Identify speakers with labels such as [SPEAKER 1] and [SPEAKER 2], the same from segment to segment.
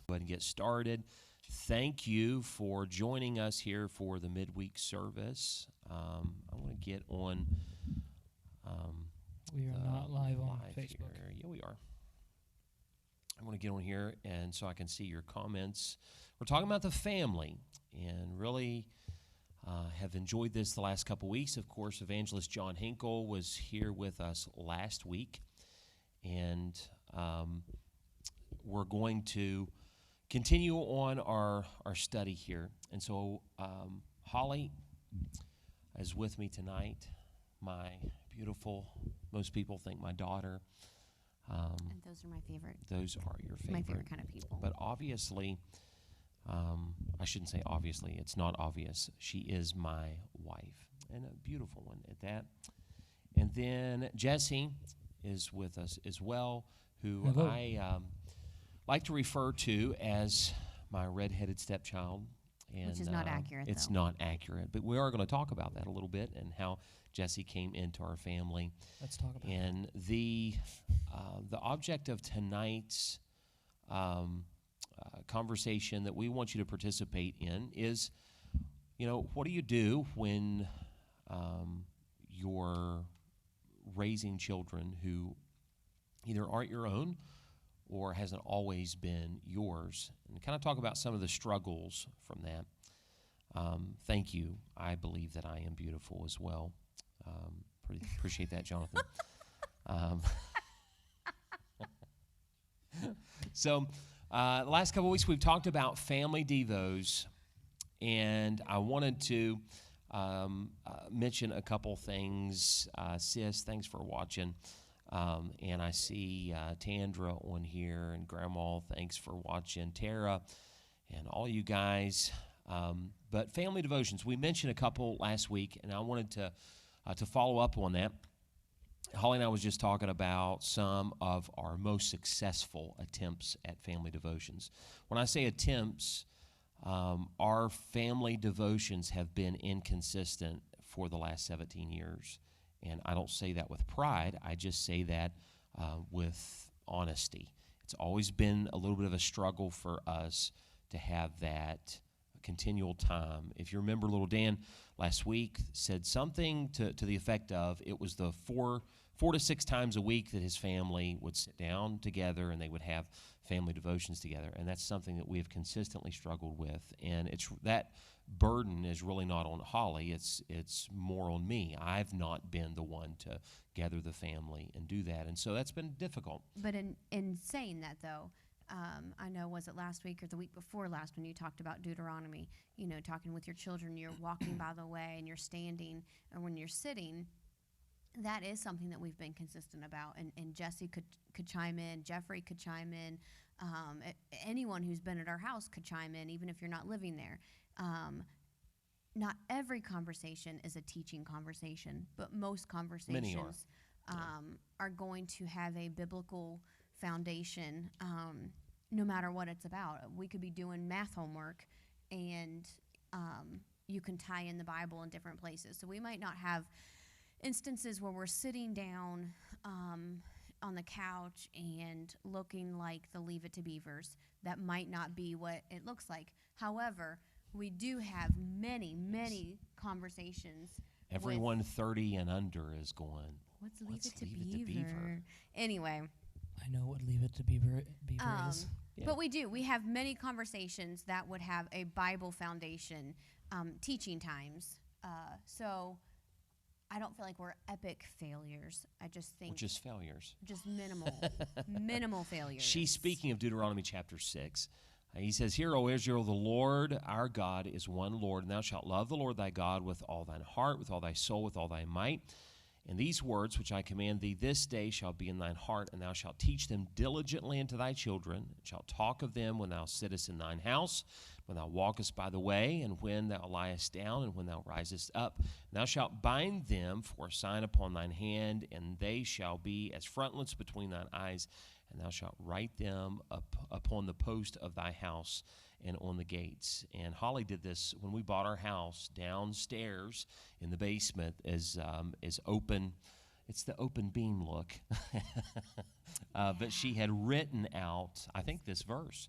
[SPEAKER 1] Go ahead and get started. Thank you for joining us here for the midweek service. I want to get on.
[SPEAKER 2] We are not live on Facebook.
[SPEAKER 1] Here. Yeah, we are. I want to get on here and so I can see your comments. We're talking about the family and really have enjoyed this the last couple weeks. Of course, Evangelist John Hinkle was here with us last week, and we're going to continue on our study here. And so Holly is with me tonight, my beautiful, most people think my daughter.
[SPEAKER 3] And those are my favorite.
[SPEAKER 1] Those are your favorite.
[SPEAKER 3] My favorite kind of people.
[SPEAKER 1] But obviously, I shouldn't say obviously, it's not obvious. She is my wife, and a beautiful one at that. And then Jesse is with us as well, who
[SPEAKER 2] Hello.
[SPEAKER 1] I like to refer to as my redheaded stepchild. And,
[SPEAKER 3] Which is not accurate,
[SPEAKER 1] It's
[SPEAKER 3] though.
[SPEAKER 1] not accurate, but we are going to talk about that a little bit and how Jesse came into our family.
[SPEAKER 2] Let's talk about
[SPEAKER 1] And the object of tonight's conversation that we want you to participate in is, what do you do when you're raising children who either aren't your own or hasn't always been yours, and kind of talk about some of the struggles from that. Thank you. I believe that I am beautiful as well. Appreciate that, Jonathan. So the last couple of weeks we've talked about family devos, and I wanted to mention a couple things. Sis, thanks for watching. And I see Tandra on here, and Grandma, thanks for watching. Tara, and all you guys. But family devotions, we mentioned a couple last week, and I wanted to follow up on that. Holly and I was just talking about some of our most successful attempts at family devotions. When I say attempts, our family devotions have been inconsistent for the last 17 years. And I don't say that with pride. I just say that with honesty. It's always been a little bit of a struggle for us to have that continual time. If you remember, little Dan last week said something to the effect of it was the four to six times a week that his family would sit down together and they would have family devotions together. And that's something that we have consistently struggled with. And it's that burden is really not on Holly. It's more on me. I've not been the one to gather the family and do that. And so that's been difficult.
[SPEAKER 3] But in saying that, though, I know, was it last week or the week before last when you talked about Deuteronomy, talking with your children, you're walking by the way and you're standing, or when you're sitting, that is something that we've been consistent about. And Jesse could chime in, Jeffrey could chime in, anyone who's been at our house could chime in, even if you're not living there. Not every conversation is a teaching conversation, but most conversations are going to have a biblical foundation, no matter what it's about. We could be doing math homework, and you can tie in the Bible in different places. So we might not have instances where we're sitting down on the couch and looking like the Leave It to Beavers. That might not be what it looks like. However, we do have many conversations.
[SPEAKER 1] Everyone 30 and under is going,
[SPEAKER 3] What's Leave It to
[SPEAKER 1] Leave It to
[SPEAKER 3] Beaver?
[SPEAKER 1] Beaver?
[SPEAKER 3] Anyway.
[SPEAKER 2] I know what Leave It to Beaver is.
[SPEAKER 1] Yeah.
[SPEAKER 3] But we have many conversations that would have a Bible foundation, teaching times. So I don't feel like we're epic failures. I just think
[SPEAKER 1] We're just failures.
[SPEAKER 3] just minimal failures.
[SPEAKER 1] She's speaking of Deuteronomy chapter 6. He says, "Hear, O Israel, the Lord our God is one Lord, and thou shalt love the Lord thy God with all thine heart, with all thy soul, with all thy might. And these words which I command thee this day shall be in thine heart, and thou shalt teach them diligently unto thy children, and shalt talk of them when thou sittest in thine house, when thou walkest by the way, and when thou liest down, and when thou risest up. And thou shalt bind them for a sign upon thine hand, and they shall be as frontlets between thine eyes, and thou shalt write them upon the post of thy house and on the gates." And Holly did this when we bought our house. Downstairs in the basement is open. It's the open beam look. But she had written out, I think, this verse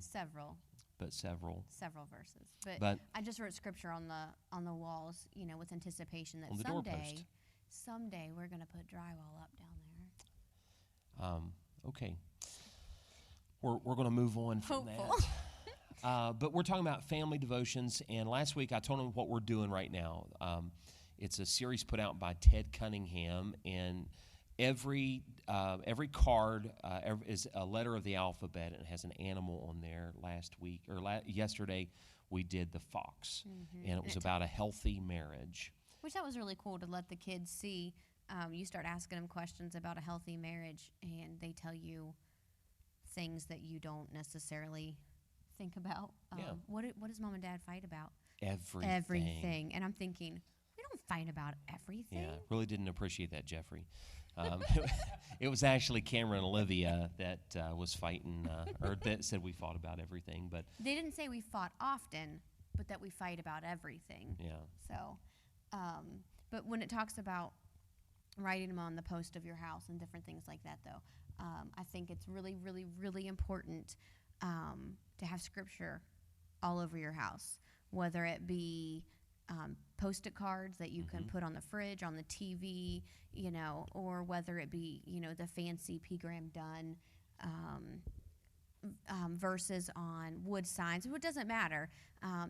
[SPEAKER 3] Several.
[SPEAKER 1] But several.
[SPEAKER 3] Several verses.
[SPEAKER 1] But
[SPEAKER 3] I just wrote scripture on the walls, with anticipation that
[SPEAKER 1] on the doorpost.
[SPEAKER 3] someday we're going to put drywall up down there.
[SPEAKER 1] Okay. We're going to move on from
[SPEAKER 3] Hopeful.
[SPEAKER 1] that. But we're talking about family devotions, and last week I told them what we're doing right now. It's a series put out by Ted Cunningham, and every card is a letter of the alphabet, and it has an animal on there. Yesterday, we did the fox, and it was about a healthy marriage.
[SPEAKER 3] Which that was really cool to let the kids see. You start asking them questions about a healthy marriage, and they tell you things that you don't necessarily think about. What does mom and dad fight about? Everything. And I'm thinking, we don't fight about everything.
[SPEAKER 1] Yeah, really didn't appreciate that, Jeffrey. It was actually Cameron and Olivia that was fighting, or that said we fought about everything. But
[SPEAKER 3] they didn't say we fought often, but that we fight about everything.
[SPEAKER 1] Yeah.
[SPEAKER 3] So, but when it talks about writing them on the post of your house and different things like that, though, I think it's really, really, really important to have scripture all over your house, whether it be Post-it cards that you can put on the fridge, on the TV, or whether it be, the fancy P-gram done verses on wood signs. It doesn't matter.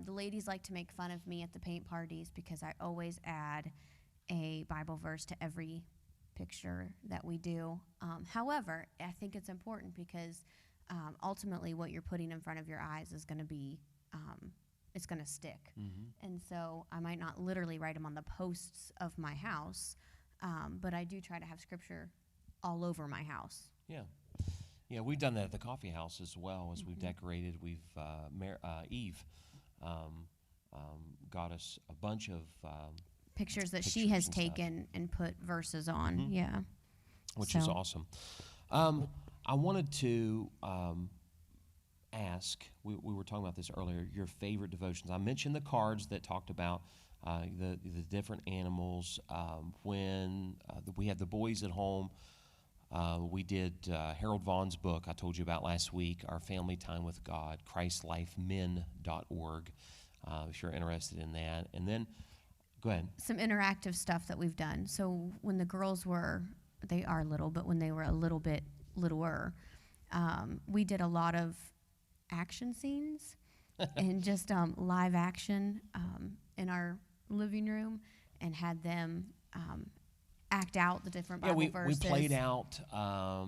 [SPEAKER 3] The ladies like to make fun of me at the paint parties because I always add a Bible verse to every picture that we do. However, I think it's important because ultimately what you're putting in front of your eyes is going to be it's going to stick. And so I might not literally write them on the posts of my house, but I do try to have scripture all over my house.
[SPEAKER 1] Yeah, we've done that at the coffee house as well as we've decorated. We've Eve got us a bunch of
[SPEAKER 3] pictures that she has taken and put verses on. Yeah,
[SPEAKER 1] which is awesome. I wanted to ask, we were talking about this earlier, your favorite devotions. I mentioned the cards that talked about the different animals. When we had the boys at home, we did Harold Vaughn's book I told you about last week, Our Family Time with God, ChristLifeMen.org, if you're interested in that. And then, go ahead.
[SPEAKER 3] Some interactive stuff that we've done. So when the girls they are little, but when they were a little bit littler, we did a lot of action scenes and just live action in our living room and had them act out the different Bible verses.
[SPEAKER 1] We played out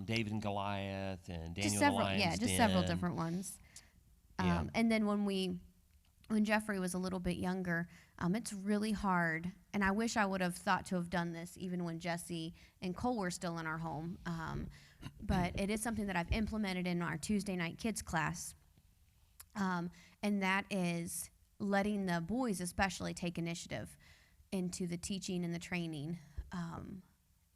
[SPEAKER 1] David and Goliath and Daniel and the Lion's Den.
[SPEAKER 3] Several different ones. And then when Jeffrey was a little bit younger, it's really hard, and I wish I would have thought to have done this even when Jesse and Cole were still in our home, but it is something that I've implemented in our Tuesday night kids class, and that is letting the boys especially take initiative into the teaching and the training,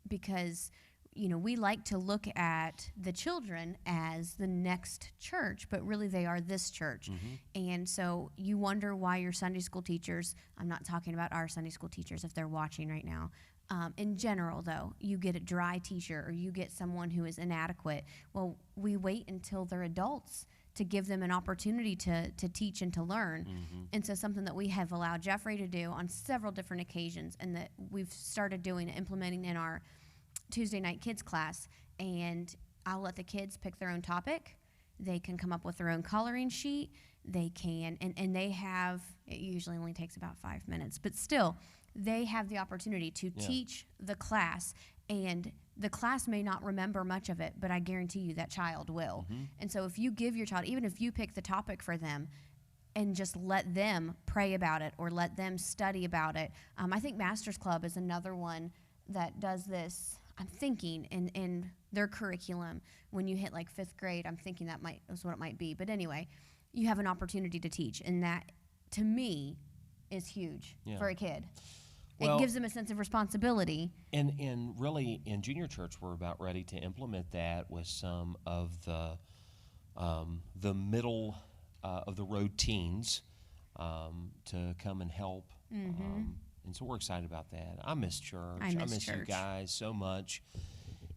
[SPEAKER 3] because we like to look at the children as the next church, but really they are this church. And so you wonder why your Sunday school teachers, I'm not talking about our Sunday school teachers if they're watching right now, in general though, you get a dry teacher or you get someone who is inadequate. Well, we wait until they're adults to give them an opportunity to teach and to learn. And so something that we have allowed Jeffrey to do on several different occasions and that we've started doing, implementing in our Tuesday night kids class, and I'll let the kids pick their own topic. They can come up with their own coloring sheet. They can, and they have, it usually only takes about 5 minutes, but still, they have the opportunity to teach the class, and the class may not remember much of it, but I guarantee you that child will. And so if you give your child, even if you pick the topic for them, and just let them pray about it or let them study about it. I think Masters Club is another one that does this. I'm thinking in their curriculum, when you hit like 5th grade, I'm thinking is what it might be. But anyway, you have an opportunity to teach, and that, to me, is huge for a kid. Well, it gives them a sense of responsibility.
[SPEAKER 1] And really, in junior church, we're about ready to implement that with some of the middle of the road teens to come and help. And so we're excited about that. I miss church. I miss
[SPEAKER 3] church.
[SPEAKER 1] You guys so much.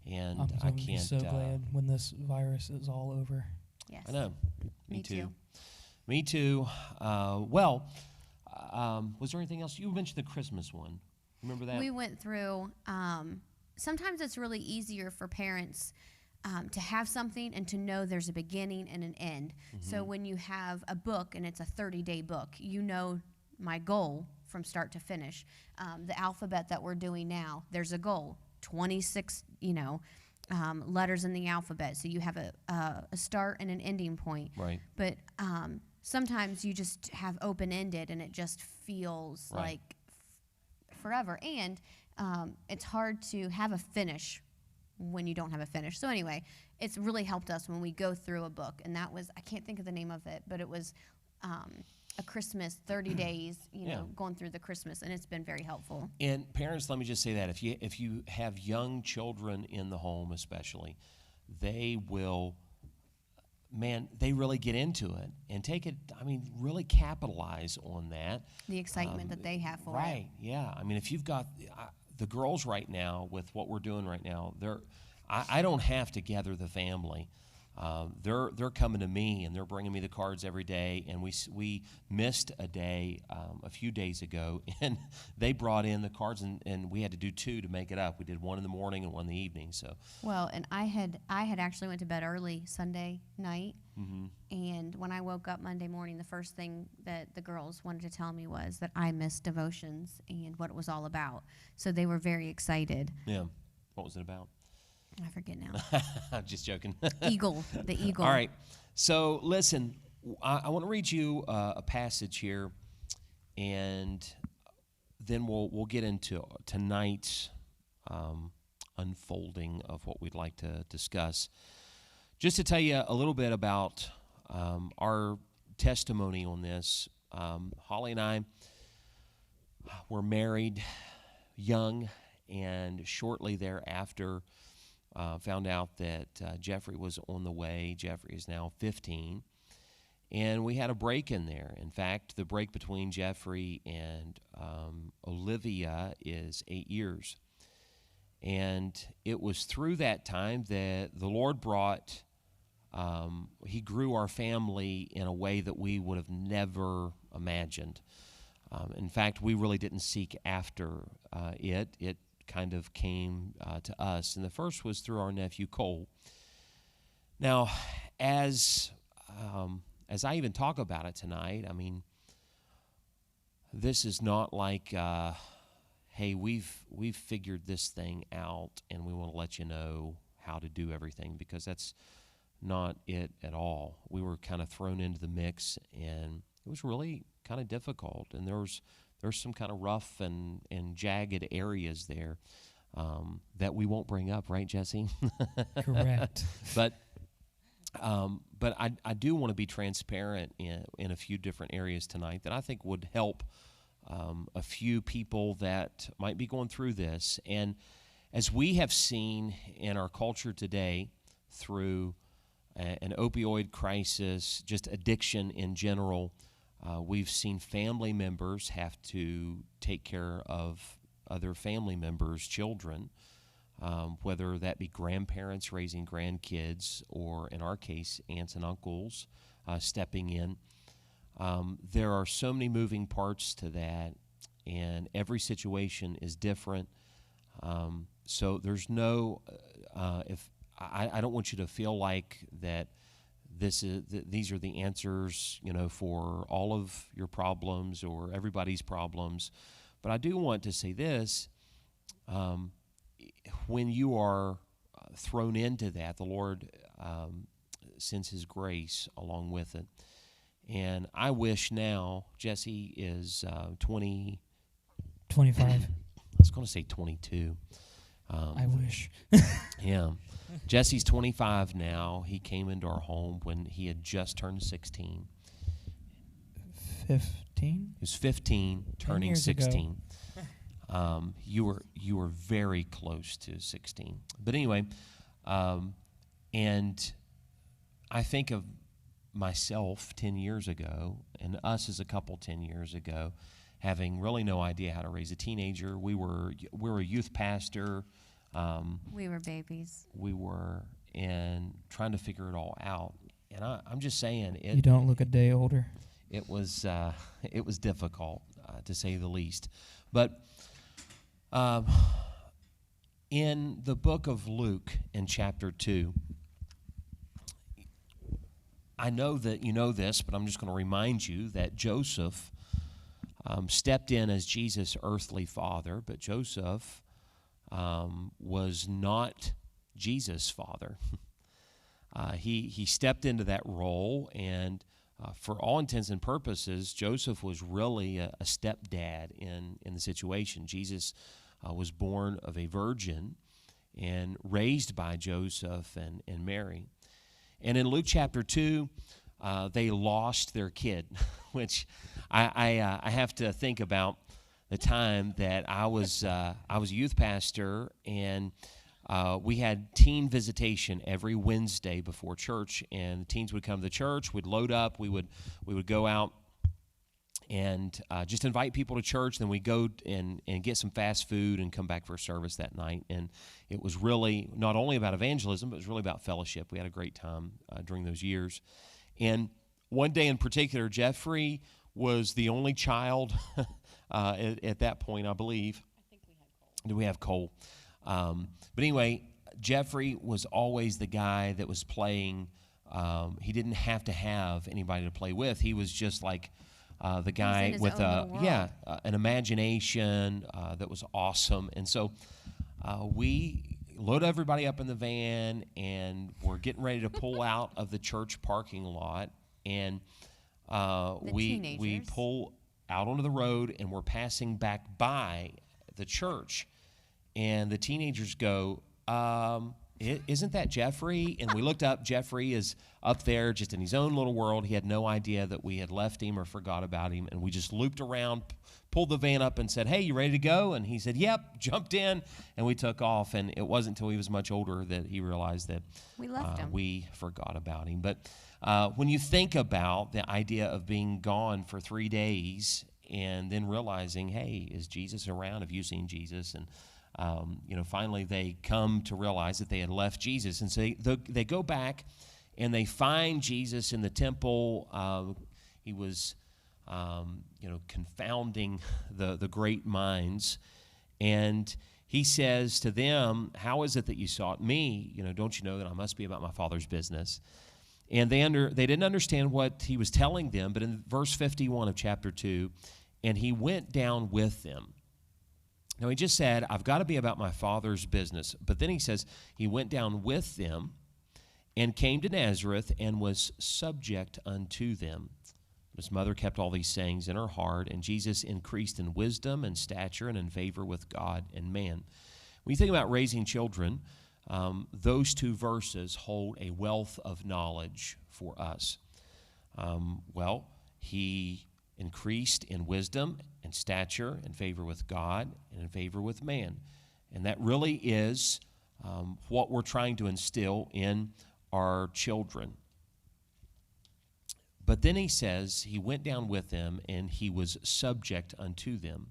[SPEAKER 1] And
[SPEAKER 2] I'm
[SPEAKER 1] I can't.
[SPEAKER 2] Be so glad when this virus is all over.
[SPEAKER 3] Yes.
[SPEAKER 1] I know.
[SPEAKER 3] Me too.
[SPEAKER 1] Me too. Was there anything else? You mentioned the Christmas one. Remember that?
[SPEAKER 3] We went through, sometimes it's really easier for parents to have something and to know there's a beginning and an end. So when you have a book and it's a 30-day book, you know my goal from start to finish. The alphabet that we're doing now, there's a goal, 26, letters in the alphabet. So you have a start and an ending point.
[SPEAKER 1] Right.
[SPEAKER 3] But sometimes you just have open-ended and it just feels
[SPEAKER 1] Right.
[SPEAKER 3] like forever. And it's hard to have a finish when you don't have a finish. So anyway, it's really helped us when we go through a book. And that was, I can't think of the name of it, but it was a Christmas, 30 days, going through the Christmas. And it's been very helpful.
[SPEAKER 1] And parents, let me just say that if you have young children in the home especially, they will, they really get into it and take it, really capitalize on that.
[SPEAKER 3] The excitement that they have for it.
[SPEAKER 1] Right, yeah. If you've got the girls right now with what we're doing right now, I don't have to gather the family. They're coming to me and they're bringing me the cards every day. And we missed a day a few days ago, and they brought in the cards, and we had to do two to make it up. We did one in the morning and one in the evening. So
[SPEAKER 3] well, and I had actually went to bed early Sunday night, and when I woke up Monday morning, the first thing that the girls wanted to tell me was that I missed devotions and what it was all about. So they were very excited.
[SPEAKER 1] yeah, what was it about?
[SPEAKER 3] I forget now.
[SPEAKER 1] I'm just joking.
[SPEAKER 3] The eagle.
[SPEAKER 1] All right. So listen, I want to read you a passage here, and then we'll get into tonight's unfolding of what we'd like to discuss. Just to tell you a little bit about our testimony on this, Holly and I were married young, and shortly thereafter found out that Jeffrey was on the way. Jeffrey is now 15, and we had a break in there. In fact, the break between Jeffrey and Olivia is 8 years. And it was through that time that the Lord brought, He grew our family in a way that we would have never imagined. In fact, we really didn't seek after it. It kind of came to us. And the first was through our nephew, Cole. Now, as I even talk about it tonight, this is not like, hey, we've figured this thing out and we want to let you know how to do everything, because that's not it at all. We were kind of thrown into the mix, and it was really kind of difficult. And there's some kind of rough and jagged areas there that we won't bring up, right, Jesse?
[SPEAKER 2] Correct.
[SPEAKER 1] But I do want to be transparent in a few different areas tonight that I think would help a few people that might be going through this. And as we have seen in our culture today through an opioid crisis, just addiction in general, we've seen family members have to take care of other family members' children, whether that be grandparents raising grandkids, or in our case, aunts and uncles stepping in. There are so many moving parts to that, and every situation is different. So there's no, I don't want you to feel like that these are the answers, for all of your problems or everybody's problems. But I do want to say this: when you are thrown into that, the Lord sends His grace along with it. And I wish now Jesse is 20.
[SPEAKER 2] 25.
[SPEAKER 1] I was going to say 22.
[SPEAKER 2] I wish.
[SPEAKER 1] Yeah. Jesse's 25 now. He came into our home when he had just turned 16.
[SPEAKER 2] 15?
[SPEAKER 1] He was 15, turning
[SPEAKER 2] years
[SPEAKER 1] 16. You were very close to 16. But anyway, and I think of myself 10 years ago, and us as a couple 10 years ago, having really no idea how to raise a teenager. We were a youth pastor.
[SPEAKER 3] We were babies.
[SPEAKER 1] We were, and trying to figure it all out. And I'm just saying,
[SPEAKER 2] You don't look a day older.
[SPEAKER 1] it was difficult, to say the least. But in the book of Luke, in chapter 2, I know that you know this, but I'm just going to remind you that Joseph stepped in as Jesus' earthly father, but Joseph was not Jesus' father. He stepped into that role, and for all intents and purposes, Joseph was really a stepdad in the situation. Jesus was born of a virgin and raised by Joseph and Mary. And in Luke chapter 2, they lost their kid, which I have to think about the time that I was a youth pastor, and we had teen visitation every Wednesday before church, and the teens would come to the church. We'd load up. We would go out and just invite people to church. Then we'd go and get some fast food and come back for a service that night. And it was really not only about evangelism, but it was really about fellowship. We had a great time during those years. And one day in particular, Jeffrey was the only child at that point, I believe.
[SPEAKER 3] I think we had Cole.
[SPEAKER 1] Do we have Cole? But anyway, Jeffrey was always the guy that was playing. He didn't have to have anybody to play with. He was just like the guy with an imagination that was awesome. And so we load everybody up in the van, and we're getting ready to pull out of the church parking lot, and we pull out onto the road, and we're passing back by the church, and the teenagers go, isn't that Jeffrey? And we looked up. Jeffrey is up there just in his own little world. He had no idea that we had left him or forgot about him, and we just looped around, pulled the van up and said, hey, you ready to go? And he said, yep, jumped in, and we took off. And it wasn't until he was much older that he realized that
[SPEAKER 3] We left him.
[SPEAKER 1] we forgot about him. But when you think about the idea of being gone for 3 days and then realizing, hey, is Jesus around? Have you seen Jesus? And finally they come to realize that they had left Jesus. And so they go back and they find Jesus in the temple. He was, confounding the great minds. And he says to them, how is it that you sought me? Don't you know that I must be about my Father's business? And they didn't understand what he was telling them. But in verse 51 of chapter 2, and he went down with them. Now, he just said, I've got to be about my Father's business. But then he says, he went down with them and came to Nazareth and was subject unto them. His mother kept all these sayings in her heart, and Jesus increased in wisdom and stature and in favor with God and man. When you think about raising children, those two verses hold a wealth of knowledge for us. He increased in wisdom and stature, in favor with God, and in favor with man. And that really is what we're trying to instill in our children. But then he says he went down with them, and he was subject unto them.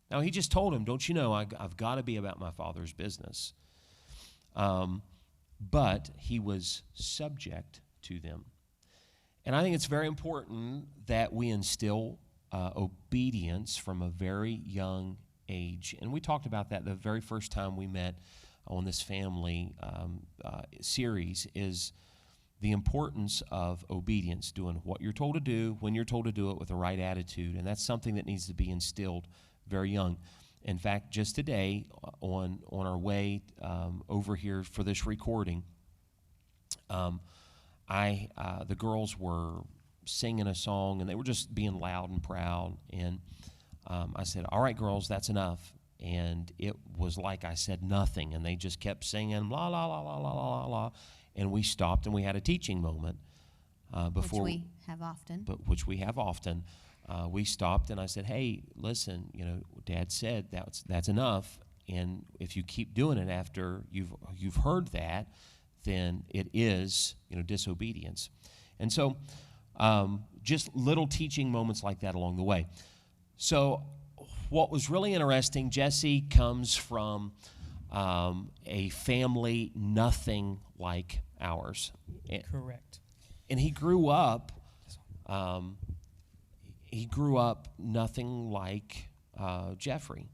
[SPEAKER 1] Now, he just told him, don't you know, I've got to be about my Father's business. But he was subject to them. And I think it's very important that we instill obedience from a very young age. And we talked about that the very first time we met on this family series, is the importance of obedience, doing what you're told to do, when you're told to do it, with the right attitude. And that's something that needs to be instilled very young. In fact, just today, on our way over here for this recording, the girls were singing a song, and they were just being loud and proud. And I said, all right, girls, that's enough. And it was like I said nothing, and they just kept singing, la, la, la, la, la, la, la. And we stopped, and we had a teaching moment. Which we have often. We stopped, and I said, hey, listen, Dad said that's enough. And if you keep doing it after you've heard that, then it is, disobedience. And so just little teaching moments like that along the way. So what was really interesting, Jesse comes from a family nothing like ours.
[SPEAKER 2] Correct.
[SPEAKER 1] and he grew up. He grew up nothing like Jeffrey.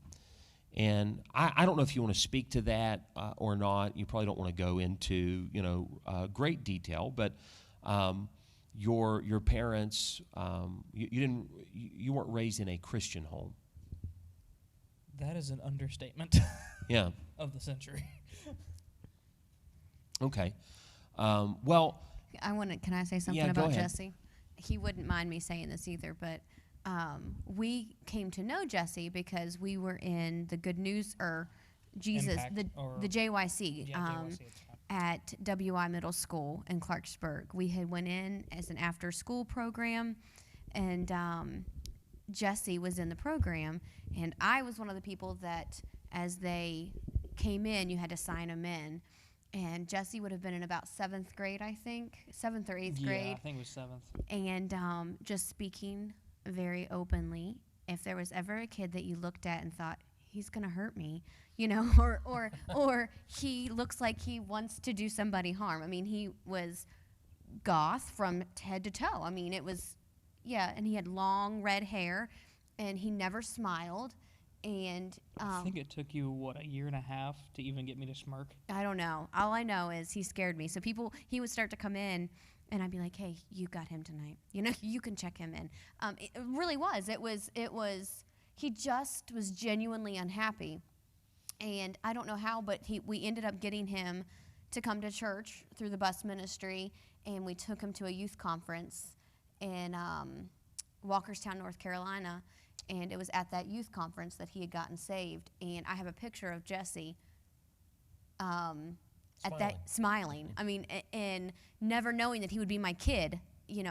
[SPEAKER 1] And I don't know if you want to speak to that or not. You probably don't want to go into great detail, but your parents you weren't raised in a Christian home.
[SPEAKER 2] That is an understatement.
[SPEAKER 1] Yeah.
[SPEAKER 2] Of the century.
[SPEAKER 1] Okay. Well,
[SPEAKER 3] Can I say something
[SPEAKER 1] go
[SPEAKER 3] about
[SPEAKER 1] ahead.
[SPEAKER 3] Jesse? He wouldn't mind me saying this either, but we came to know Jesse because we were in the Good News or Jesus,
[SPEAKER 2] Impact
[SPEAKER 3] the JYC,
[SPEAKER 2] JYC
[SPEAKER 3] at WI Middle School in Clarksburg. We had went in as an after-school program, and Jesse was in the program, and I was one of the people that, as they came in, you had to sign them in. And Jesse would have been in about 7th grade, I think, 7th or 8th grade.
[SPEAKER 2] Yeah, I think it was 7th.
[SPEAKER 3] And just speaking very openly, if there was ever a kid that you looked at and thought, he's going to hurt me, or he looks like he wants to do somebody harm. I mean, he was goth from head to toe. I mean, it was, and he had long red hair, and he never smiled. And
[SPEAKER 2] I think it took you, a year and a half to even get me to smirk?
[SPEAKER 3] I don't know. All I know is he scared me. So he would start to come in, and I'd be like, hey, you got him tonight. You can check him in. It really was. It was, he just was genuinely unhappy. And I don't know how, but we ended up getting him to come to church through the bus ministry, and we took him to a youth conference in Walkerstown, North Carolina. And it was at that youth conference that he had gotten saved. And I have a picture of Jesse at that smiling. I mean, and never knowing that he would be my kid.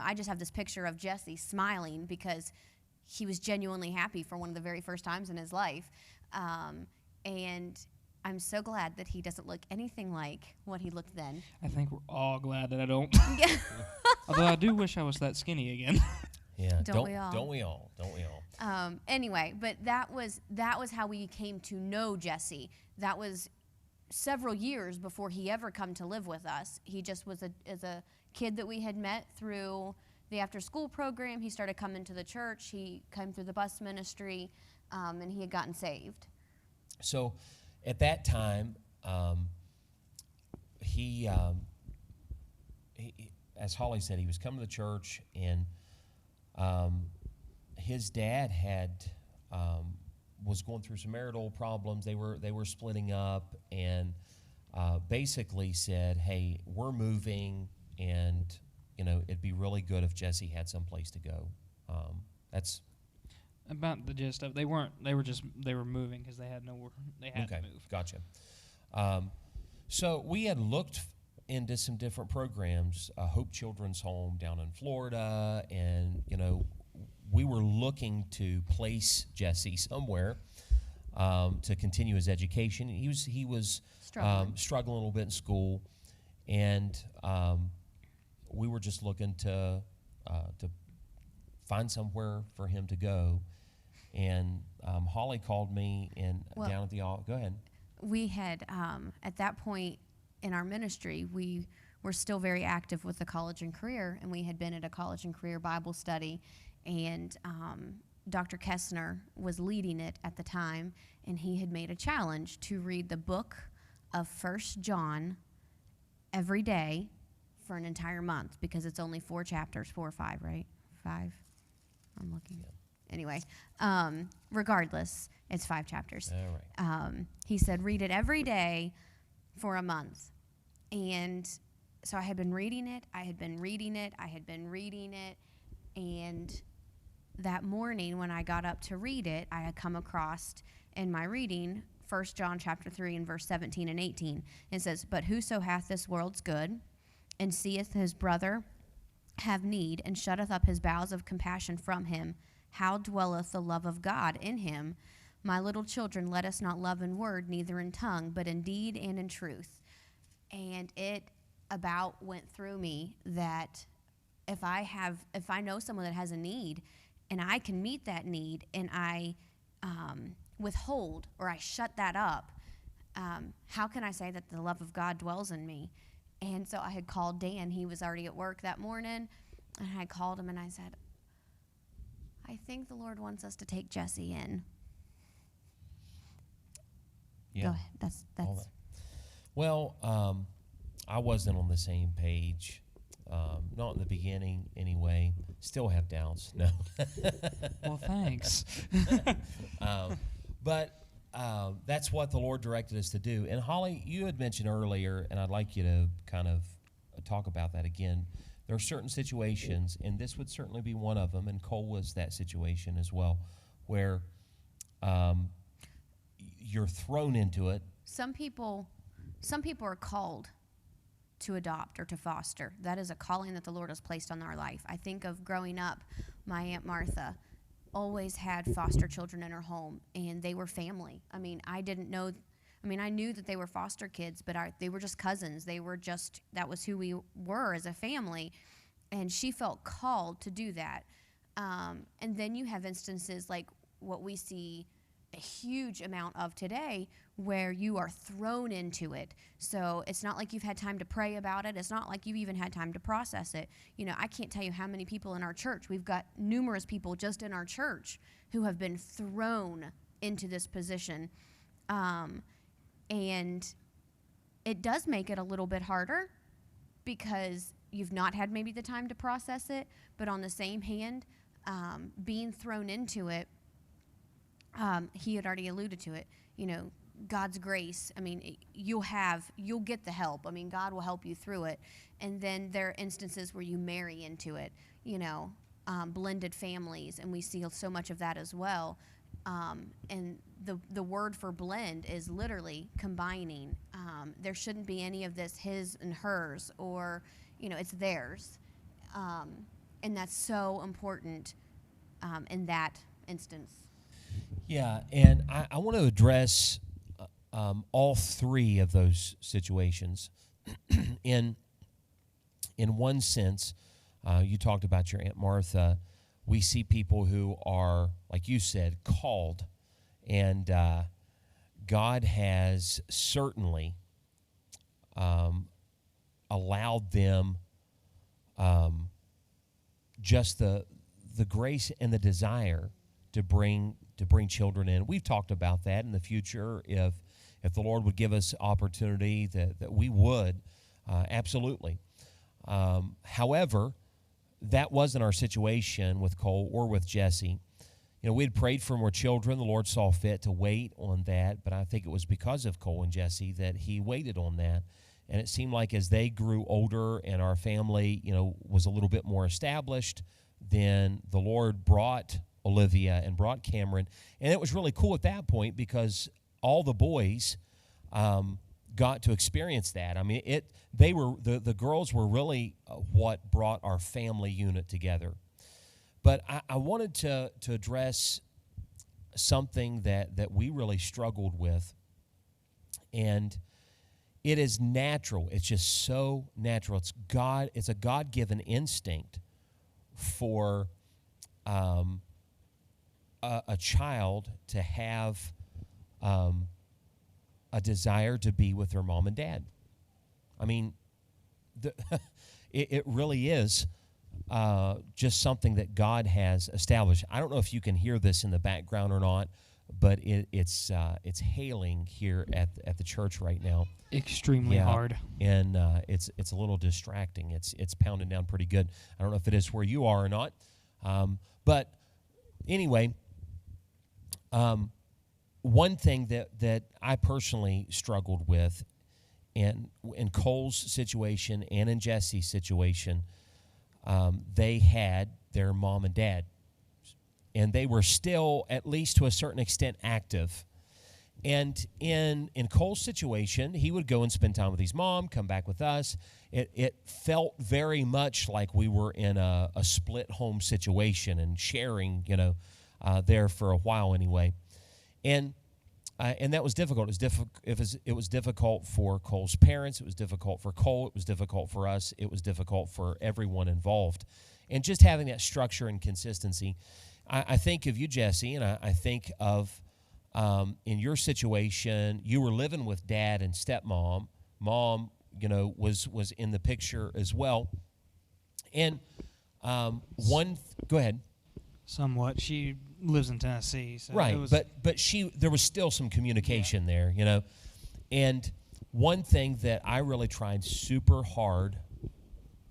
[SPEAKER 3] I just have this picture of Jesse smiling because he was genuinely happy for one of the very first times in his life. And I'm so glad that he doesn't look anything like what he looked then.
[SPEAKER 2] I think we're all glad that I don't.
[SPEAKER 3] Yeah.
[SPEAKER 2] Although I do wish I was that skinny again.
[SPEAKER 1] Yeah.
[SPEAKER 3] Don't we all?
[SPEAKER 1] Don't we all? Don't we all?
[SPEAKER 3] Anyway, but that was how we came to know Jesse. That was several years before he ever come to live with us. He just was as a kid that we had met through the after-school program. He started coming to the church. He came through the bus ministry, and he had gotten saved.
[SPEAKER 1] So at that time, he, as Holly said, he was coming to the church, and his dad was going through some marital problems. They were splitting up, and basically said, "Hey, we're moving, and it'd be really good if Jesse had some place to go." That's
[SPEAKER 2] about the gist of it. They were moving because they had to move.
[SPEAKER 1] Gotcha. So we had looked into some different programs, Hope Children's Home down in Florida, and we were looking to place Jesse somewhere to continue his education. He was struggling a little bit in school, and we were just looking to find somewhere for him to go. And Holly called me down at the office. Go ahead.
[SPEAKER 3] We had, at that point in our ministry, we were still very active with the college and career, and we had been at a college and career Bible study, and Dr. Kessner was leading it at the time, and he had made a challenge to read the book of 1 John every day for an entire month, because it's only 4 chapters, 4 or 5, right? 5? I'm looking. Yeah. Anyway, regardless, it's 5 chapters.
[SPEAKER 1] All right.
[SPEAKER 3] He said, read it every day for a month. And so I had been reading it, and that morning when I got up to read it, I had come across in my reading 1 John chapter 3 and verse 17 and 18. It says, "But whoso hath this world's good, and seeth his brother have need, and shutteth up his bowels of compassion from him, how dwelleth the love of God in him? My little children, let us not love in word, neither in tongue, but in deed and in truth." And it about went through me that if I know someone that has a need, and I can meet that need, and I withhold or I shut that up, how can I say that the love of God dwells in me? And so I had called Dan. He was already at work that morning. And I called him and I said, I think the Lord wants us to take Jesse in.
[SPEAKER 1] Yeah.
[SPEAKER 3] Go ahead. That's.
[SPEAKER 1] Well, I wasn't on the same page. Not in the beginning, anyway. Still have doubts. No.
[SPEAKER 2] Well, thanks.
[SPEAKER 1] But that's what the Lord directed us to do. And Holly, you had mentioned earlier, and I'd like you to kind of talk about that again. There are certain situations, and this would certainly be one of them, and Cole was that situation as well, where you're thrown into it.
[SPEAKER 3] Some people are called to adopt or to foster. That is a calling that the Lord has placed on our life. I think of growing up, my Aunt Martha always had foster children in her home, and they were family. I mean, I knew that they were foster kids, but they were just cousins. That was who we were as a family, and she felt called to do that. And then you have instances like what we see a huge amount of today, where you are thrown into it. So it's not like you've had time to pray about it. It's not like you've even had time to process it. I can't tell you how many people in our church. We've got numerous people just in our church who have been thrown into this position. And it does make it a little bit harder because you've not had maybe the time to process it. But on the same hand, being thrown into it, he had already alluded to it, God's grace. I mean, you'll get the help. I mean, God will help you through it. And then there are instances where you marry into it, blended families, and we see so much of that as well. And the word for blend is literally combining. There shouldn't be any of this his and hers, or, it's theirs. And that's so important in that instance.
[SPEAKER 1] Yeah, and I want to address all three of those situations. In one sense, you talked about your Aunt Martha. We see people who are, like you said, called, and God has certainly allowed them just the grace and the desire to bring children in. We've talked about that in the future. If the Lord would give us opportunity, that we would, absolutely. However, that wasn't our situation with Cole or with Jesse. We had prayed for more children. The Lord saw fit to wait on that, but I think it was because of Cole and Jesse that he waited on that. And it seemed like as they grew older and our family, was a little bit more established, then the Lord brought Olivia and brought Cameron. And it was really cool at that point because all the boys got to experience that. I mean, the girls were really what brought our family unit together. But I wanted to address something that we really struggled with. And it is natural. It's just so natural. It's a God-given instinct for a child to have a desire to be with their mom and dad. I mean, it really is just something that God has established. I don't know if you can hear this in the background or not, but it's hailing here at the church right now.
[SPEAKER 2] Extremely hard,
[SPEAKER 1] and it's a little distracting. It's pounding down pretty good. I don't know if it is where you are or not, but anyway. One thing that I personally struggled with in Cole's situation and in Jesse's situation, they had their mom and dad, and they were still, at least to a certain extent, active. And in Cole's situation, he would go and spend time with his mom, come back with us. It felt very much like we were in a split home situation and sharing, there for a while anyway. And that was difficult. It was difficult for Cole's parents. It was difficult for Cole. It was difficult for us. It was difficult for everyone involved. And just having that structure and consistency. I think of you, Jesse, and I think of in your situation, you were living with dad and stepmom. Mom was in the picture as well. And go ahead.
[SPEAKER 2] Somewhat. She lives in Tennessee, so
[SPEAKER 1] Right,
[SPEAKER 2] it was,
[SPEAKER 1] but there was still some communication there, And one thing that I really tried super hard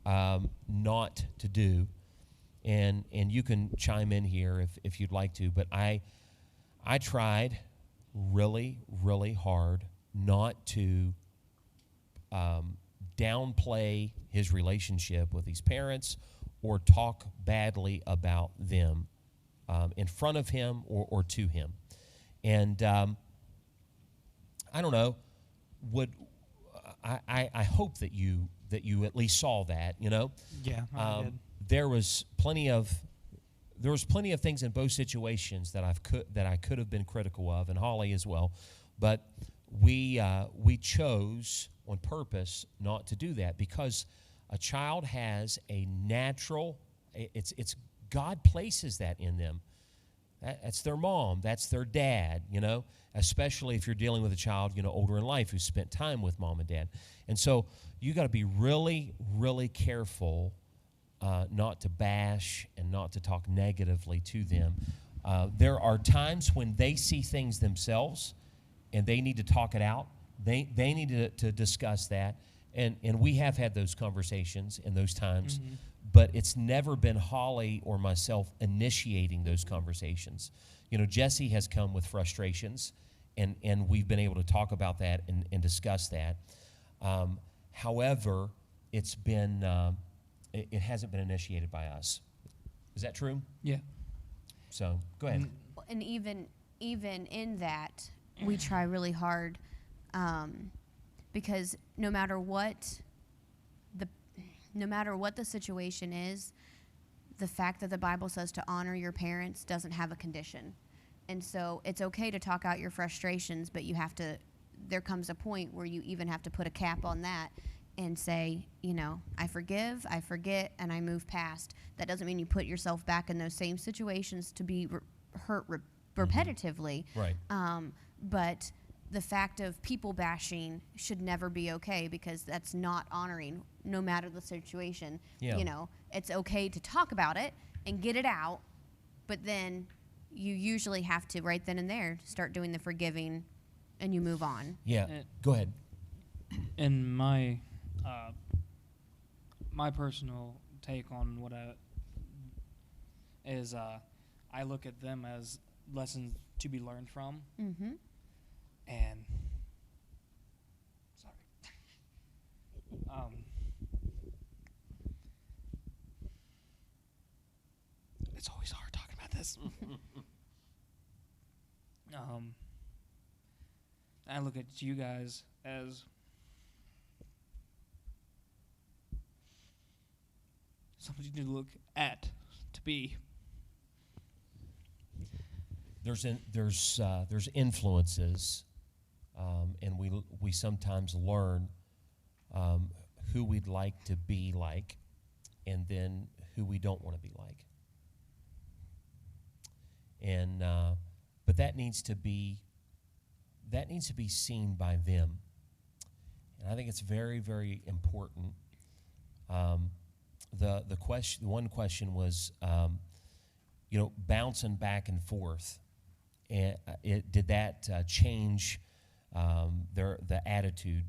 [SPEAKER 1] not to do, and you can chime in here if you'd like to, but I tried really, really hard not to downplay his relationship with his parents or talk badly about them in front of him or to him. And I don't know, I hope that you at least saw that,
[SPEAKER 2] Yeah, I did.
[SPEAKER 1] There was plenty of things in both situations that I could have been critical of, and Holly as well, but we chose on purpose not to do that, because a child has a natural, it's God places that in them. That's their mom, that's their dad, especially if you're dealing with a child, older in life who's spent time with mom and dad. And so you got to be really, really careful not to bash and not to talk negatively to them. There are times when they see things themselves and they need to talk it out. They need to discuss that. And we have had those conversations in those times. Mm-hmm. But it's never been Holly or myself initiating those conversations. Jesse has come with frustrations, and we've been able to talk about that and discuss that. However, it hasn't been initiated by us. Is that true?
[SPEAKER 2] Yeah.
[SPEAKER 1] So go ahead.
[SPEAKER 3] And even in that, we try really hard, because no matter what the situation is, the fact that the Bible says to honor your parents doesn't have a condition. And so it's okay to talk out your frustrations, but there comes a point where you even have to put a cap on that and say, I forgive, I forget, and I move past. That doesn't mean you put yourself back in those same situations to be hurt repetitively.
[SPEAKER 1] Right.
[SPEAKER 3] But the fact of people bashing should never be okay, because that's not honoring, no matter the situation.
[SPEAKER 1] Yeah.
[SPEAKER 3] It's okay to talk about it and get it out, but then you usually have to, right then and there, start doing the forgiving, and you move on.
[SPEAKER 1] Yeah. Go ahead.
[SPEAKER 2] In my my personal take on what I look at them as lessons to be learned from.
[SPEAKER 3] Mm-hmm.
[SPEAKER 2] And sorry, it's always hard talking about this. I look at you guys as somebody to look at, to be.
[SPEAKER 1] There's influences, and we sometimes learn who we'd like to be like, and then who we don't want to be like. And but that needs to be seen by them, and I think it's very, very important. One question was, bouncing back and forth. And did that change the attitude?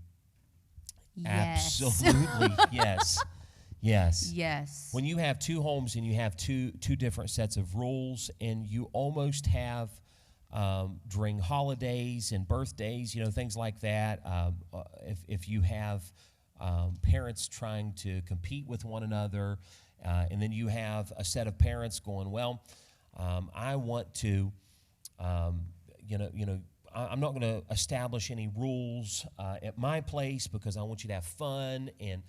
[SPEAKER 3] Yes.
[SPEAKER 1] Absolutely, yes. Yes.
[SPEAKER 3] Yes.
[SPEAKER 1] When you have two homes and you have two different sets of rules, and you almost have during holidays and birthdays, things like that. If you have parents trying to compete with one another, and then you have a set of parents going, well, I want to. I'm not going to establish any rules at my place because I want you to have fun. And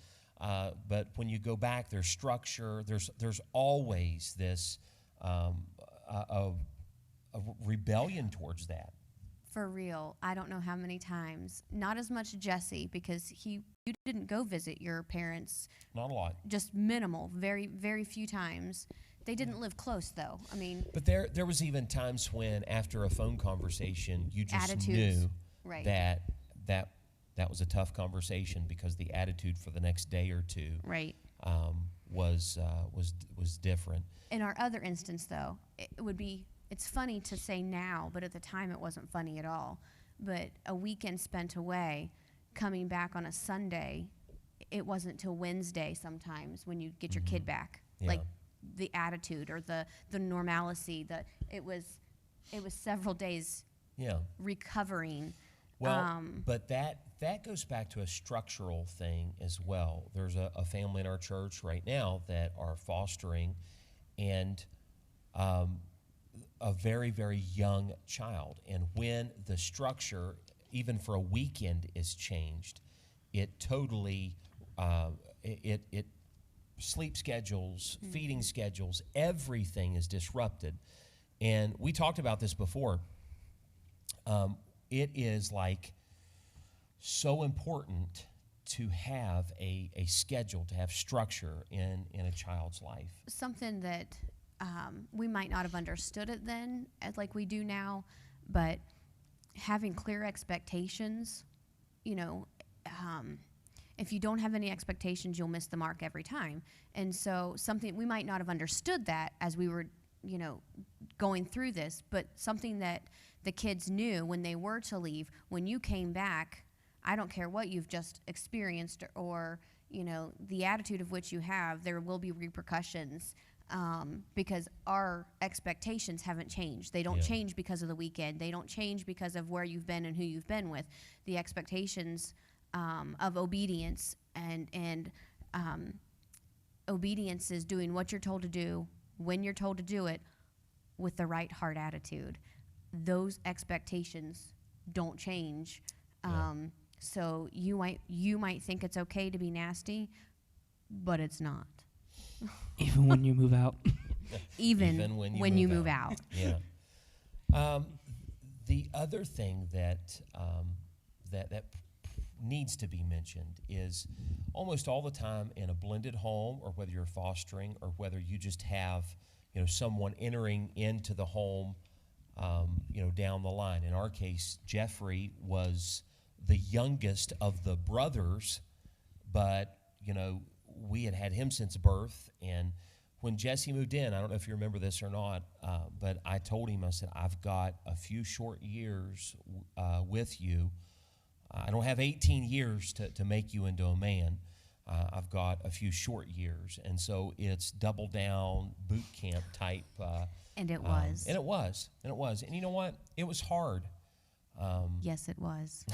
[SPEAKER 1] but when you go back, there's structure. There's always this a rebellion towards that.
[SPEAKER 3] For real, I don't know how many times. Not as much Jesse, because you didn't go visit your parents.
[SPEAKER 1] Not a lot.
[SPEAKER 3] Just minimal, very, very few times. They didn't live close, though. I mean,
[SPEAKER 1] but there was even times when, after a phone conversation, you just
[SPEAKER 3] attitudes,
[SPEAKER 1] knew
[SPEAKER 3] right.
[SPEAKER 1] that that was a tough conversation because the attitude for the next day or two
[SPEAKER 3] Right.
[SPEAKER 1] was different.
[SPEAKER 3] In our other instance, though, it's funny to say now, but at the time it wasn't funny at all. But a weekend spent away, coming back on a Sunday, it wasn't till Wednesday sometimes when you get your kid back.
[SPEAKER 1] Yeah.
[SPEAKER 3] Like the attitude or the normalcy, it was several days
[SPEAKER 1] Yeah.
[SPEAKER 3] recovering.
[SPEAKER 1] Well, but that goes back to a structural thing as well. There's a family in our church right now that are fostering, and a very, very young child. And when the structure, even for a weekend, is changed, it totally it sleep schedules, feeding schedules, everything is disrupted. And we talked about this before. It is like so important to have a schedule, to have structure in a child's life.
[SPEAKER 3] Something that we might not have understood it then as like we do now, but having clear expectations, if you don't have any expectations, you'll miss the mark every time. And so something we might not have understood that as we were, going through this, but something that the kids knew when they were to leave, when you came back, I don't care what you've just experienced or, the attitude of which you have, there will be repercussions because our expectations haven't changed. They don't change because of the weekend. They don't change because of where you've been and who you've been with. The expectations of obedience and obedience is doing what you're told to do when you're told to do it with the right heart attitude. Those expectations don't change. So you might think it's okay to be nasty, but it's not.
[SPEAKER 2] Even when you move out.
[SPEAKER 3] Even when you move out.
[SPEAKER 1] Yeah. The other thing that needs to be mentioned is almost all the time in a blended home, or whether you're fostering or whether you just have someone entering into the home down the line. In our case, Jeffrey was the youngest of the brothers, but we had him since birth. And when Jesse moved in, I don't know if you remember this or not, but I told him, I said, I've got a few short years with you. I don't have 18 years to make you into a man. I've got a few short years. And so it's double down boot camp type.
[SPEAKER 3] And it was.
[SPEAKER 1] And it was. And you know what? It was hard.
[SPEAKER 3] Yes, it was.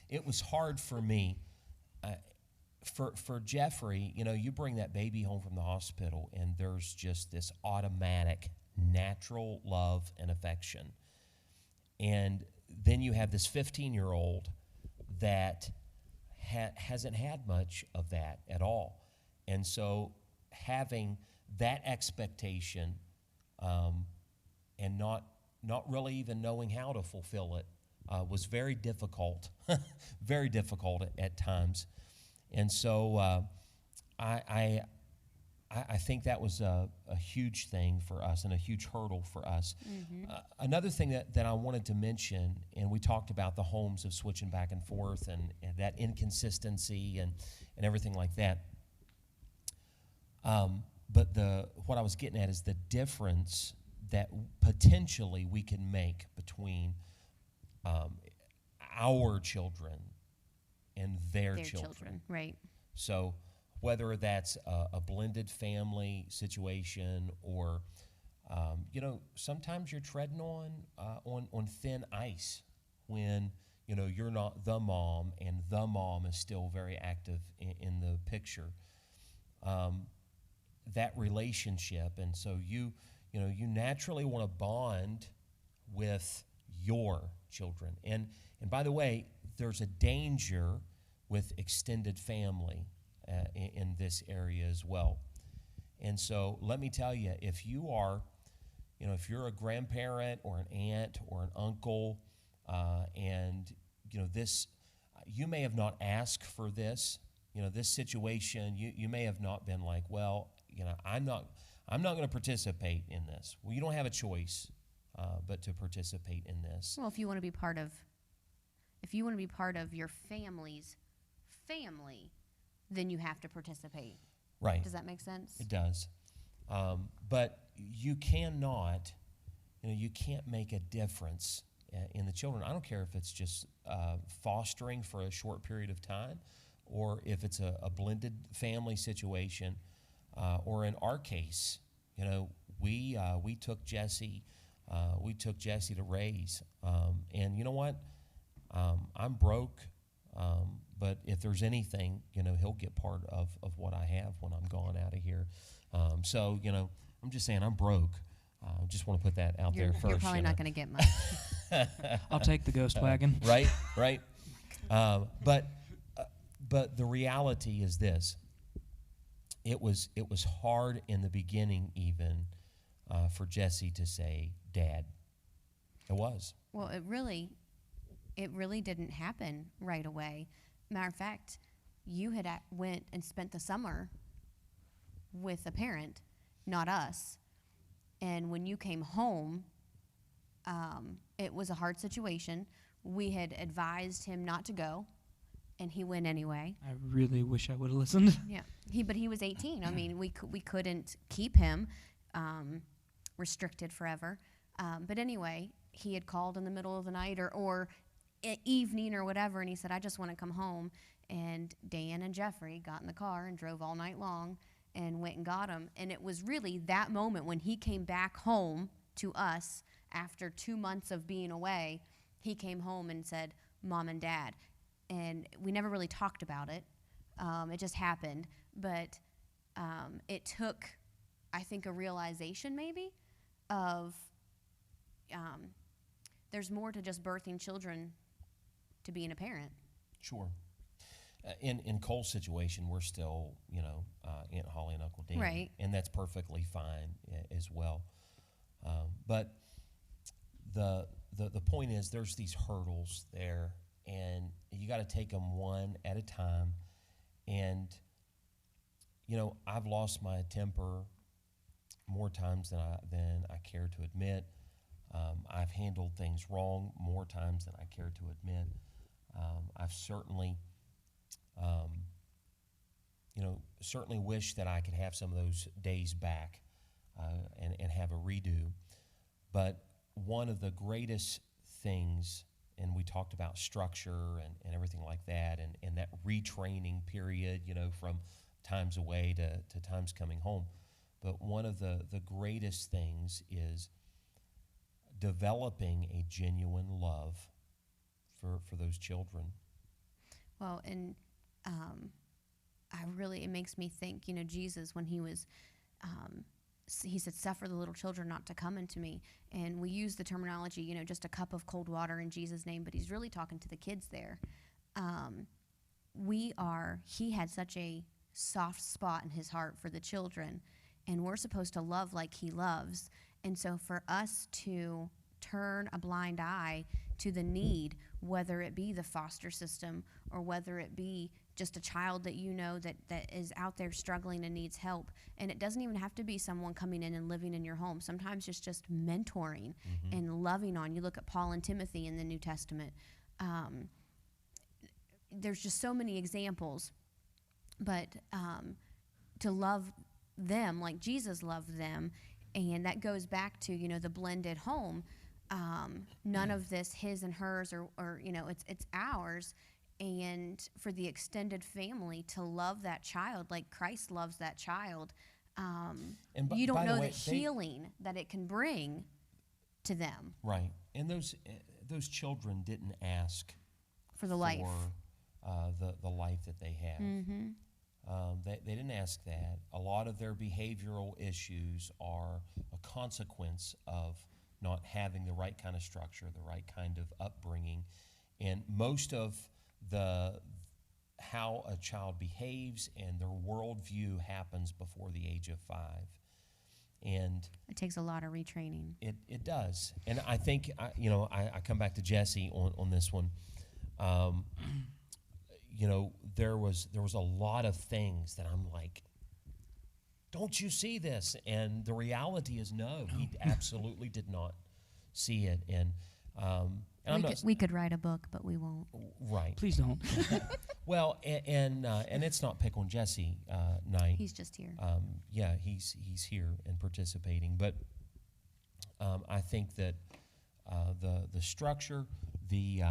[SPEAKER 1] It was hard for me. For Jeffrey, you bring that baby home from the hospital, and there's just this automatic, natural love and affection. And then you have this 15-year-old that hasn't had much of that at all. And so having that expectation and not really even knowing how to fulfill it was very difficult, very difficult at times. And so I think that was a huge thing for us and a huge hurdle for us. Mm-hmm. Another thing that I wanted to mention, and we talked about the homes of switching back and forth and that inconsistency and everything like that. But what I was getting at is the difference that potentially we can make between our children and their children.
[SPEAKER 3] Right.
[SPEAKER 1] So whether that's a blended family situation or, sometimes you're treading on thin ice when, you're not the mom and the mom is still very active in the picture. That relationship, and so you naturally want to bond with your children. And by the way, there's a danger with extended family in this area as well. And so let me tell you, if you are, if you're a grandparent or an aunt or an uncle, and this, you may have not asked for this, this situation, you may have not been like, well, I'm not going to participate in this. Well, you don't have a choice but to participate in this.
[SPEAKER 3] Well, if you want to be part of If you want to be part of your family's family, then you have to participate.
[SPEAKER 1] Right.
[SPEAKER 3] Does that make sense?
[SPEAKER 1] It does. But you cannot, you can't make a difference in the children. I don't care if it's just fostering for a short period of time, or if it's a blended family situation, or in our case, we took Jesse to raise, and you know what? I'm broke, but if there's anything, he'll get part of what I have when I'm gone out of here. So I'm just saying I'm broke. Just want to put that out there first.
[SPEAKER 3] You're probably not going to get much.
[SPEAKER 2] I'll take the ghost wagon.
[SPEAKER 1] Right. But the reality is this: it was hard in the beginning, even for Jesse to say, "Dad." It was.
[SPEAKER 3] Well, it really didn't happen right away. Matter of fact, you had went and spent the summer with a parent, not us. And when you came home, it was a hard situation. We had advised him not to go, and he went anyway.
[SPEAKER 2] I really wish I would have listened.
[SPEAKER 3] Yeah, but he was 18. I mean, we couldn't keep him restricted forever. But anyway, he had called in the middle of the night or evening or whatever, and he said, "I just want to come home." And Dan and Jeffrey got in the car and drove all night long and went and got him. And it was really that moment when he came back home to us after 2 months of being away. He came home and said, "Mom and Dad." And we never really talked about it. It just happened. But it took, I think, a realization maybe of there's more to just birthing children to being a parent.
[SPEAKER 1] Sure. In Cole's situation, we're still, Aunt Hollie and Uncle Dan.
[SPEAKER 3] Right.
[SPEAKER 1] And that's perfectly fine as well. But the point is, there's these hurdles there, and you got to take them one at a time. And, I've lost my temper more times than I care to admit. I've handled things wrong more times than I care to admit. I've certainly wish that I could have some of those days back and have a redo. But one of the greatest things, and we talked about structure and everything like that, and that retraining period, from times away to times coming home. But one of the greatest things is developing a genuine love for those children.
[SPEAKER 3] Well, and it makes me think, Jesus, when he was, he said, "Suffer the little children not to come into me." And we use the terminology, just a cup of cold water in Jesus' name, but he's really talking to the kids there. He had such a soft spot in his heart for the children, and we're supposed to love like he loves. And so for us to turn a blind eye to the need, whether it be the foster system or whether it be just a child that that is out there struggling and needs help. And it doesn't even have to be someone coming in and living in your home. Sometimes it's just mentoring and loving on. You look at Paul and Timothy in the New Testament. There's just so many examples. But to love them like Jesus loved them, and that goes back to, the blended home. None of this his and hers or it's ours. And for the extended family to love that child like Christ loves that child, you don't know the healing that it can bring to them.
[SPEAKER 1] Right. And those children didn't ask
[SPEAKER 3] for the life.
[SPEAKER 1] The life that they have.
[SPEAKER 3] Mm-hmm.
[SPEAKER 1] They didn't ask that. A lot of their behavioral issues are a consequence of not having the right kind of structure, the right kind of upbringing. And most of how a child behaves and their worldview happens before the age of 5. And
[SPEAKER 3] it takes a lot of retraining.
[SPEAKER 1] It does. And I think, I come back to Jesse on this one. There was a lot of things that I'm like, don't you see this? And the reality is no, he absolutely did not see it. And And I'm not
[SPEAKER 3] we could write a book, but we won't.
[SPEAKER 1] right.
[SPEAKER 2] Please don't.
[SPEAKER 1] Well, and it's not pick on Jesse night.
[SPEAKER 3] He's just here.
[SPEAKER 1] Yeah, he's here and participating. But I think that the structure, the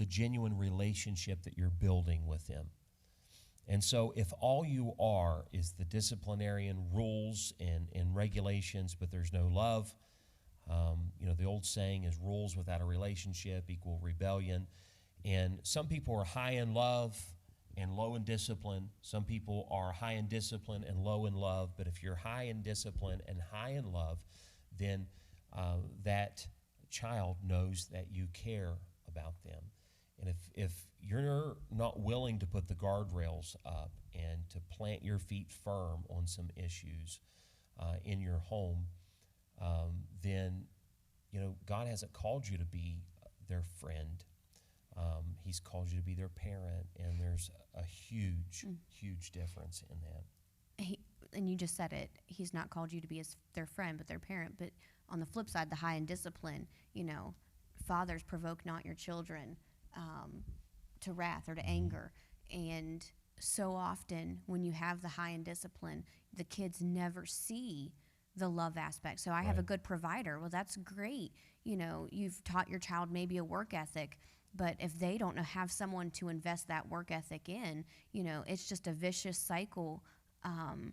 [SPEAKER 1] genuine relationship that you're building with them. And so if all you are is the disciplinarian rules and regulations, but there's no love, the old saying is rules without a relationship equal rebellion. And some people are high in love and low in discipline. Some people are high in discipline and low in love. But if you're high in discipline and high in love, then that child knows that you care about them. And if you're not willing to put the guardrails up and to plant your feet firm on some issues in your home, then God hasn't called you to be their friend. He's called you to be their parent, and there's a huge difference in that.
[SPEAKER 3] And you just said it. He's not called you to be their friend, but their parent. But on the flip side, the high in discipline, fathers, provoke not your children to wrath or to anger. And so often when you have the high in discipline, the kids never see the love aspect. So I have a good provider. Well, that's great. You've taught your child maybe a work ethic, but if they don't have someone to invest that work ethic in, it's just a vicious cycle I'm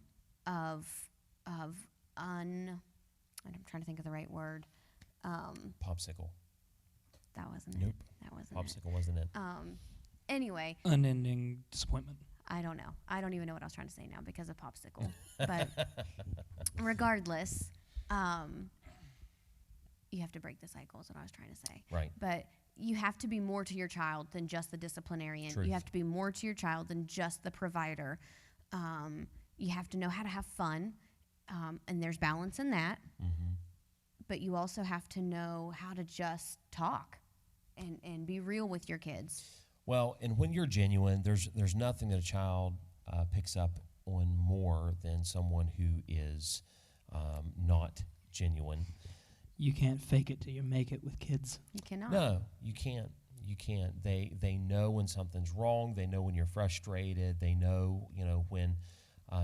[SPEAKER 3] trying to think of the right word.
[SPEAKER 1] Popsicle.
[SPEAKER 3] That wasn't
[SPEAKER 1] Nope.
[SPEAKER 3] it. That wasn't
[SPEAKER 1] Popsicle wasn't it.
[SPEAKER 3] Anyway.
[SPEAKER 2] Unending disappointment.
[SPEAKER 3] I don't know. I don't even know what I was trying to say now because of popsicle. But regardless, you have to break the cycle is what I was trying to say.
[SPEAKER 1] Right.
[SPEAKER 3] But you have to be more to your child than just the disciplinarian.
[SPEAKER 1] Truth.
[SPEAKER 3] You have to be more to your child than just the provider. You have to know how to have fun, and there's balance in that.
[SPEAKER 1] Mm-hmm.
[SPEAKER 3] But you also have to know how to just talk and be real with your kids.
[SPEAKER 1] Well, and when you're genuine, there's nothing that a child picks up on more than someone who is not genuine.
[SPEAKER 2] You can't fake it till you make it with kids.
[SPEAKER 3] You cannot.
[SPEAKER 1] No, you can't. You can't. They know when something's wrong. They know when you're frustrated. They know, when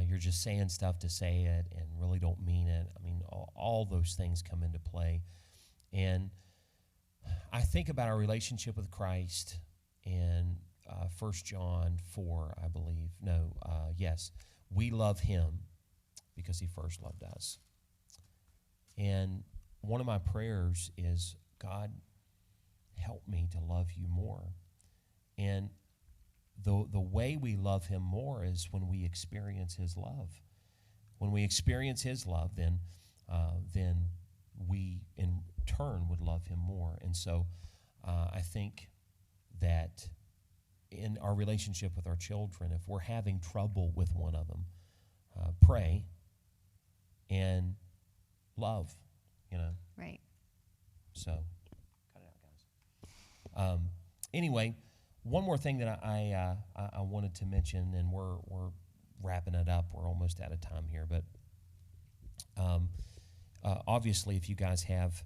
[SPEAKER 1] you're just saying stuff to say it and really don't mean it. I mean, all those things come into play. And I think about our relationship with Christ in 1 John 4, I believe. Yes. We love him because he first loved us. And one of my prayers is, God, help me to love you more. And the way we love him more is when we experience his love. When we experience his love, then we in turn would love him more. And so I think that in our relationship with our children, if we're having trouble with one of them, pray and love,
[SPEAKER 3] Right.
[SPEAKER 1] So, cut it out, guys. Anyway, one more thing that I wanted to mention, and we're wrapping it up. We're almost out of time here, but obviously, if you guys have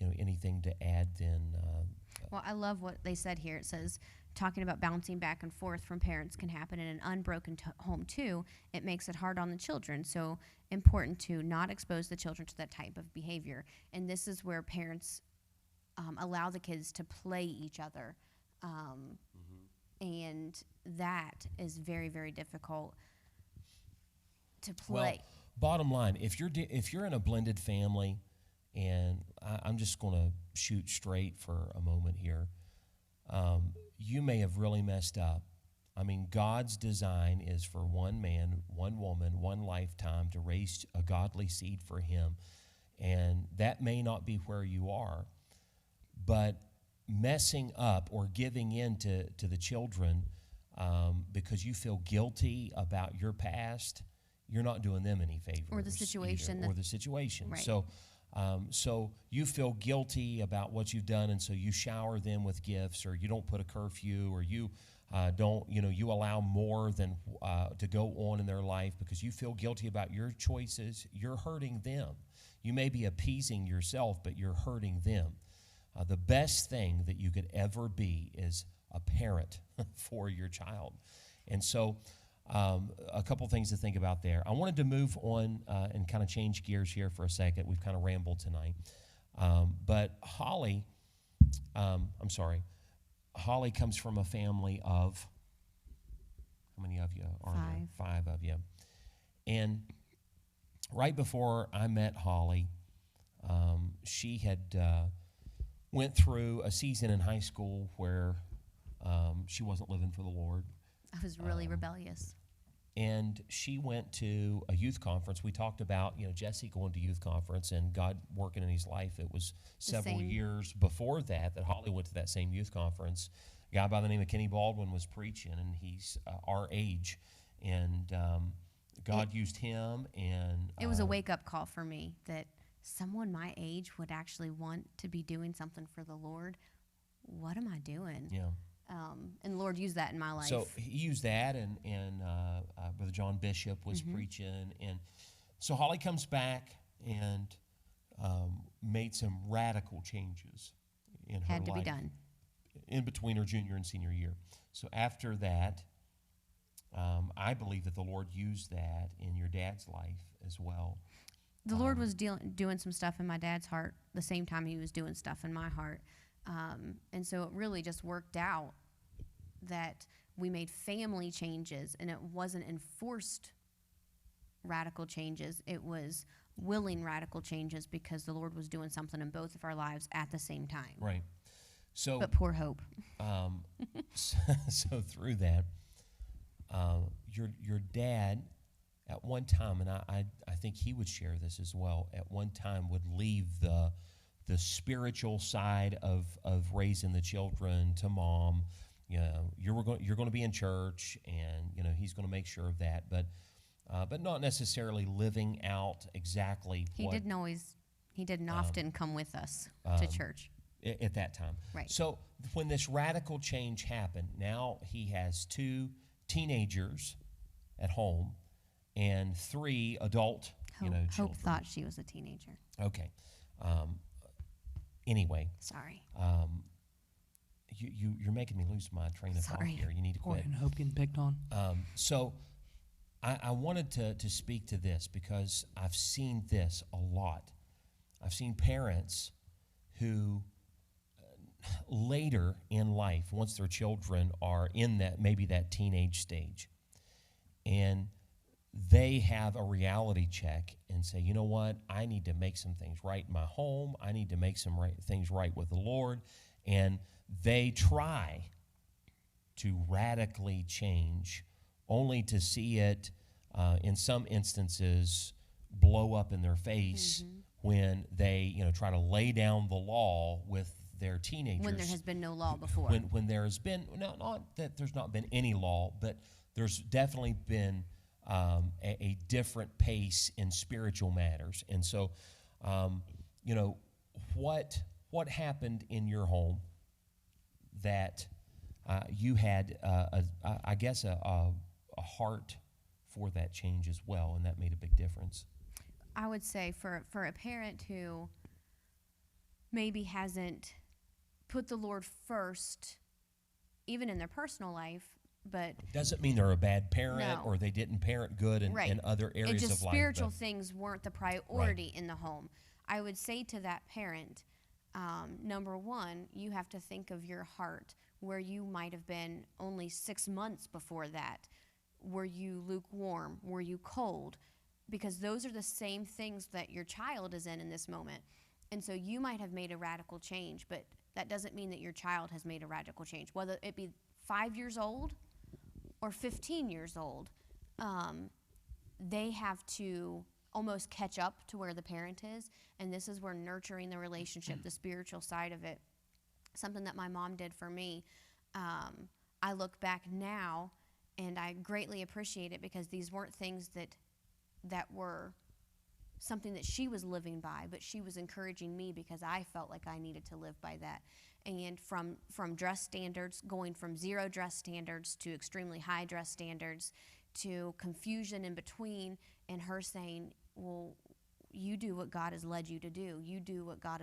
[SPEAKER 1] anything to add, then.
[SPEAKER 3] Well, I love what they said here. It says, talking about bouncing back and forth from parents can happen in an unbroken home too. It makes it hard on the children. So important to not expose the children to that type of behavior. And this is where parents allow the kids to play each other. And that is very, very difficult to play.
[SPEAKER 1] Well, bottom line, if you're in a blended family, and I'm just going to shoot straight for a moment here, you may have really messed up. I mean, God's design is for one man, one woman, one lifetime to raise a godly seed for him. And that may not be where you are. But messing up or giving in to the children because you feel guilty about your past, you're not doing them any favors.
[SPEAKER 3] Or the situation.
[SPEAKER 1] Or the situation.
[SPEAKER 3] Right.
[SPEAKER 1] So you feel guilty about what you've done, and so you shower them with gifts, or you don't put a curfew, or you Don't, you allow more than to go on in their life because you feel guilty about your choices. You're hurting them. You may be appeasing yourself, but you're hurting them. The best thing that you could ever be is a parent for your child. And so a couple things to think about there. I wanted to move on and kind of change gears here for a second. We've kind of rambled tonight. But Hollie comes from a family of, how many of you are there? 5 of you. And right before I met Hollie, she had went through a season in high school where she wasn't living for the Lord.
[SPEAKER 3] I was really rebellious.
[SPEAKER 1] And she went to a youth conference. We talked about, Jesse going to youth conference and God working in his life. It was several years before that Hollie went to that same youth conference. A guy by the name of Kenny Baldwin was preaching, and he's our age. And God used him. And
[SPEAKER 3] it was a wake-up call for me that someone my age would actually want to be doing something for the Lord. What am I doing?
[SPEAKER 1] Yeah.
[SPEAKER 3] And the Lord used that in my life.
[SPEAKER 1] So he used that, and Brother John Bishop was preaching. And so Hollie comes back and made some radical changes in her life.
[SPEAKER 3] Had to be done.
[SPEAKER 1] In between her junior and senior year. So after that, I believe that the Lord used that in your dad's life as well.
[SPEAKER 3] The Lord was doing some stuff in my dad's heart the same time he was doing stuff in my heart. And so it really just worked out that we made family changes, and it wasn't enforced radical changes. It was willing radical changes because the Lord was doing something in both of our lives at the same time.
[SPEAKER 1] Right. So,
[SPEAKER 3] but poor Hope.
[SPEAKER 1] So through that, your dad at one time, and I think he would share this as well, at one time would leave the spiritual side of raising the children to mom. You're going to be in church, and he's going to make sure of that, but not necessarily living out exactly.
[SPEAKER 3] He didn't often come with us to church
[SPEAKER 1] at that time.
[SPEAKER 3] Right.
[SPEAKER 1] So when this radical change happened, now he has 2 teenagers at home and 3 adult children.
[SPEAKER 3] Hope thought she was a teenager.
[SPEAKER 1] Okay. Anyway.
[SPEAKER 3] Sorry.
[SPEAKER 1] You're making me lose my train of thought here. You need to quit.
[SPEAKER 2] And Hope getting picked on.
[SPEAKER 1] So I wanted to speak to this because I've seen this a lot. I've seen parents who later in life, once their children are in that teenage stage, and they have a reality check and say, you know what, I need to make some things right in my home. I need to make some things right with the Lord. And they try to radically change, only to see it, in some instances, blow up in their face when they try to lay down the law with their teenagers.
[SPEAKER 3] When there has been no law before.
[SPEAKER 1] When there has been, not that there's not been any law, but there's definitely been a different pace in spiritual matters. And so, what happened in your home that you had, I guess, a heart for that change as well, and that made a big difference?
[SPEAKER 3] I would say for a parent who maybe hasn't put the Lord first, even in their personal life, but
[SPEAKER 1] doesn't mean they're a bad parent or they didn't parent good in other areas
[SPEAKER 3] of life. Just
[SPEAKER 1] spiritual
[SPEAKER 3] things weren't the priority in the home. I would say to that parent, number one, you have to think of your heart, where you might have been only 6 months before that. Were you lukewarm? Were you cold? Because those are the same things that your child is in this moment. And so you might have made a radical change, but that doesn't mean that your child has made a radical change. Whether it be 5 years old or 15 years old, they have to almost catch up to where the parent is. And this is where nurturing the relationship, the spiritual side of it, something that my mom did for me. I look back now and I greatly appreciate it because these weren't things that were something that she was living by, but she was encouraging me because I felt like I needed to live by that. And from dress standards, going from 0 dress standards to extremely high dress standards to confusion in between, and her saying, well, you do what God has led you to do. You do what God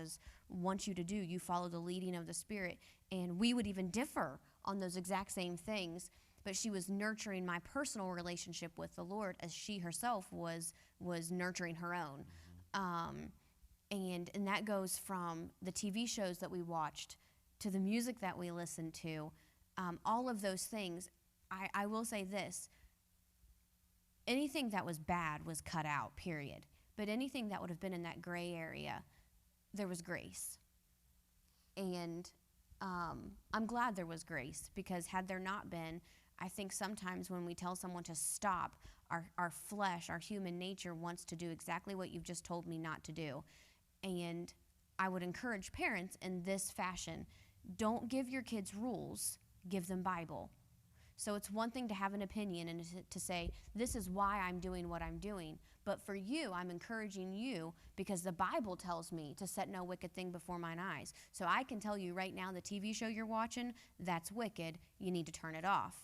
[SPEAKER 3] wants you to do. You follow the leading of the Spirit. And we would even differ on those exact same things, but she was nurturing my personal relationship with the Lord as she herself was nurturing her own. And that goes from the TV shows that we watched to the music that we listened to, all of those things. I will say this, anything that was bad was cut out, period. But anything that would have been in that gray area, there was grace. And I'm glad there was grace, because had there not been, I think sometimes when we tell someone to stop, our flesh, our human nature wants to do exactly what you've just told me not to do. And I would encourage parents in this fashion: don't give your kids rules, give them Bible. So it's one thing to have an opinion and to say, this is why I'm doing what I'm doing. But for you, I'm encouraging you because the Bible tells me to set no wicked thing before mine eyes. So I can tell you right now, the TV show you're watching, that's wicked. You need to turn it off.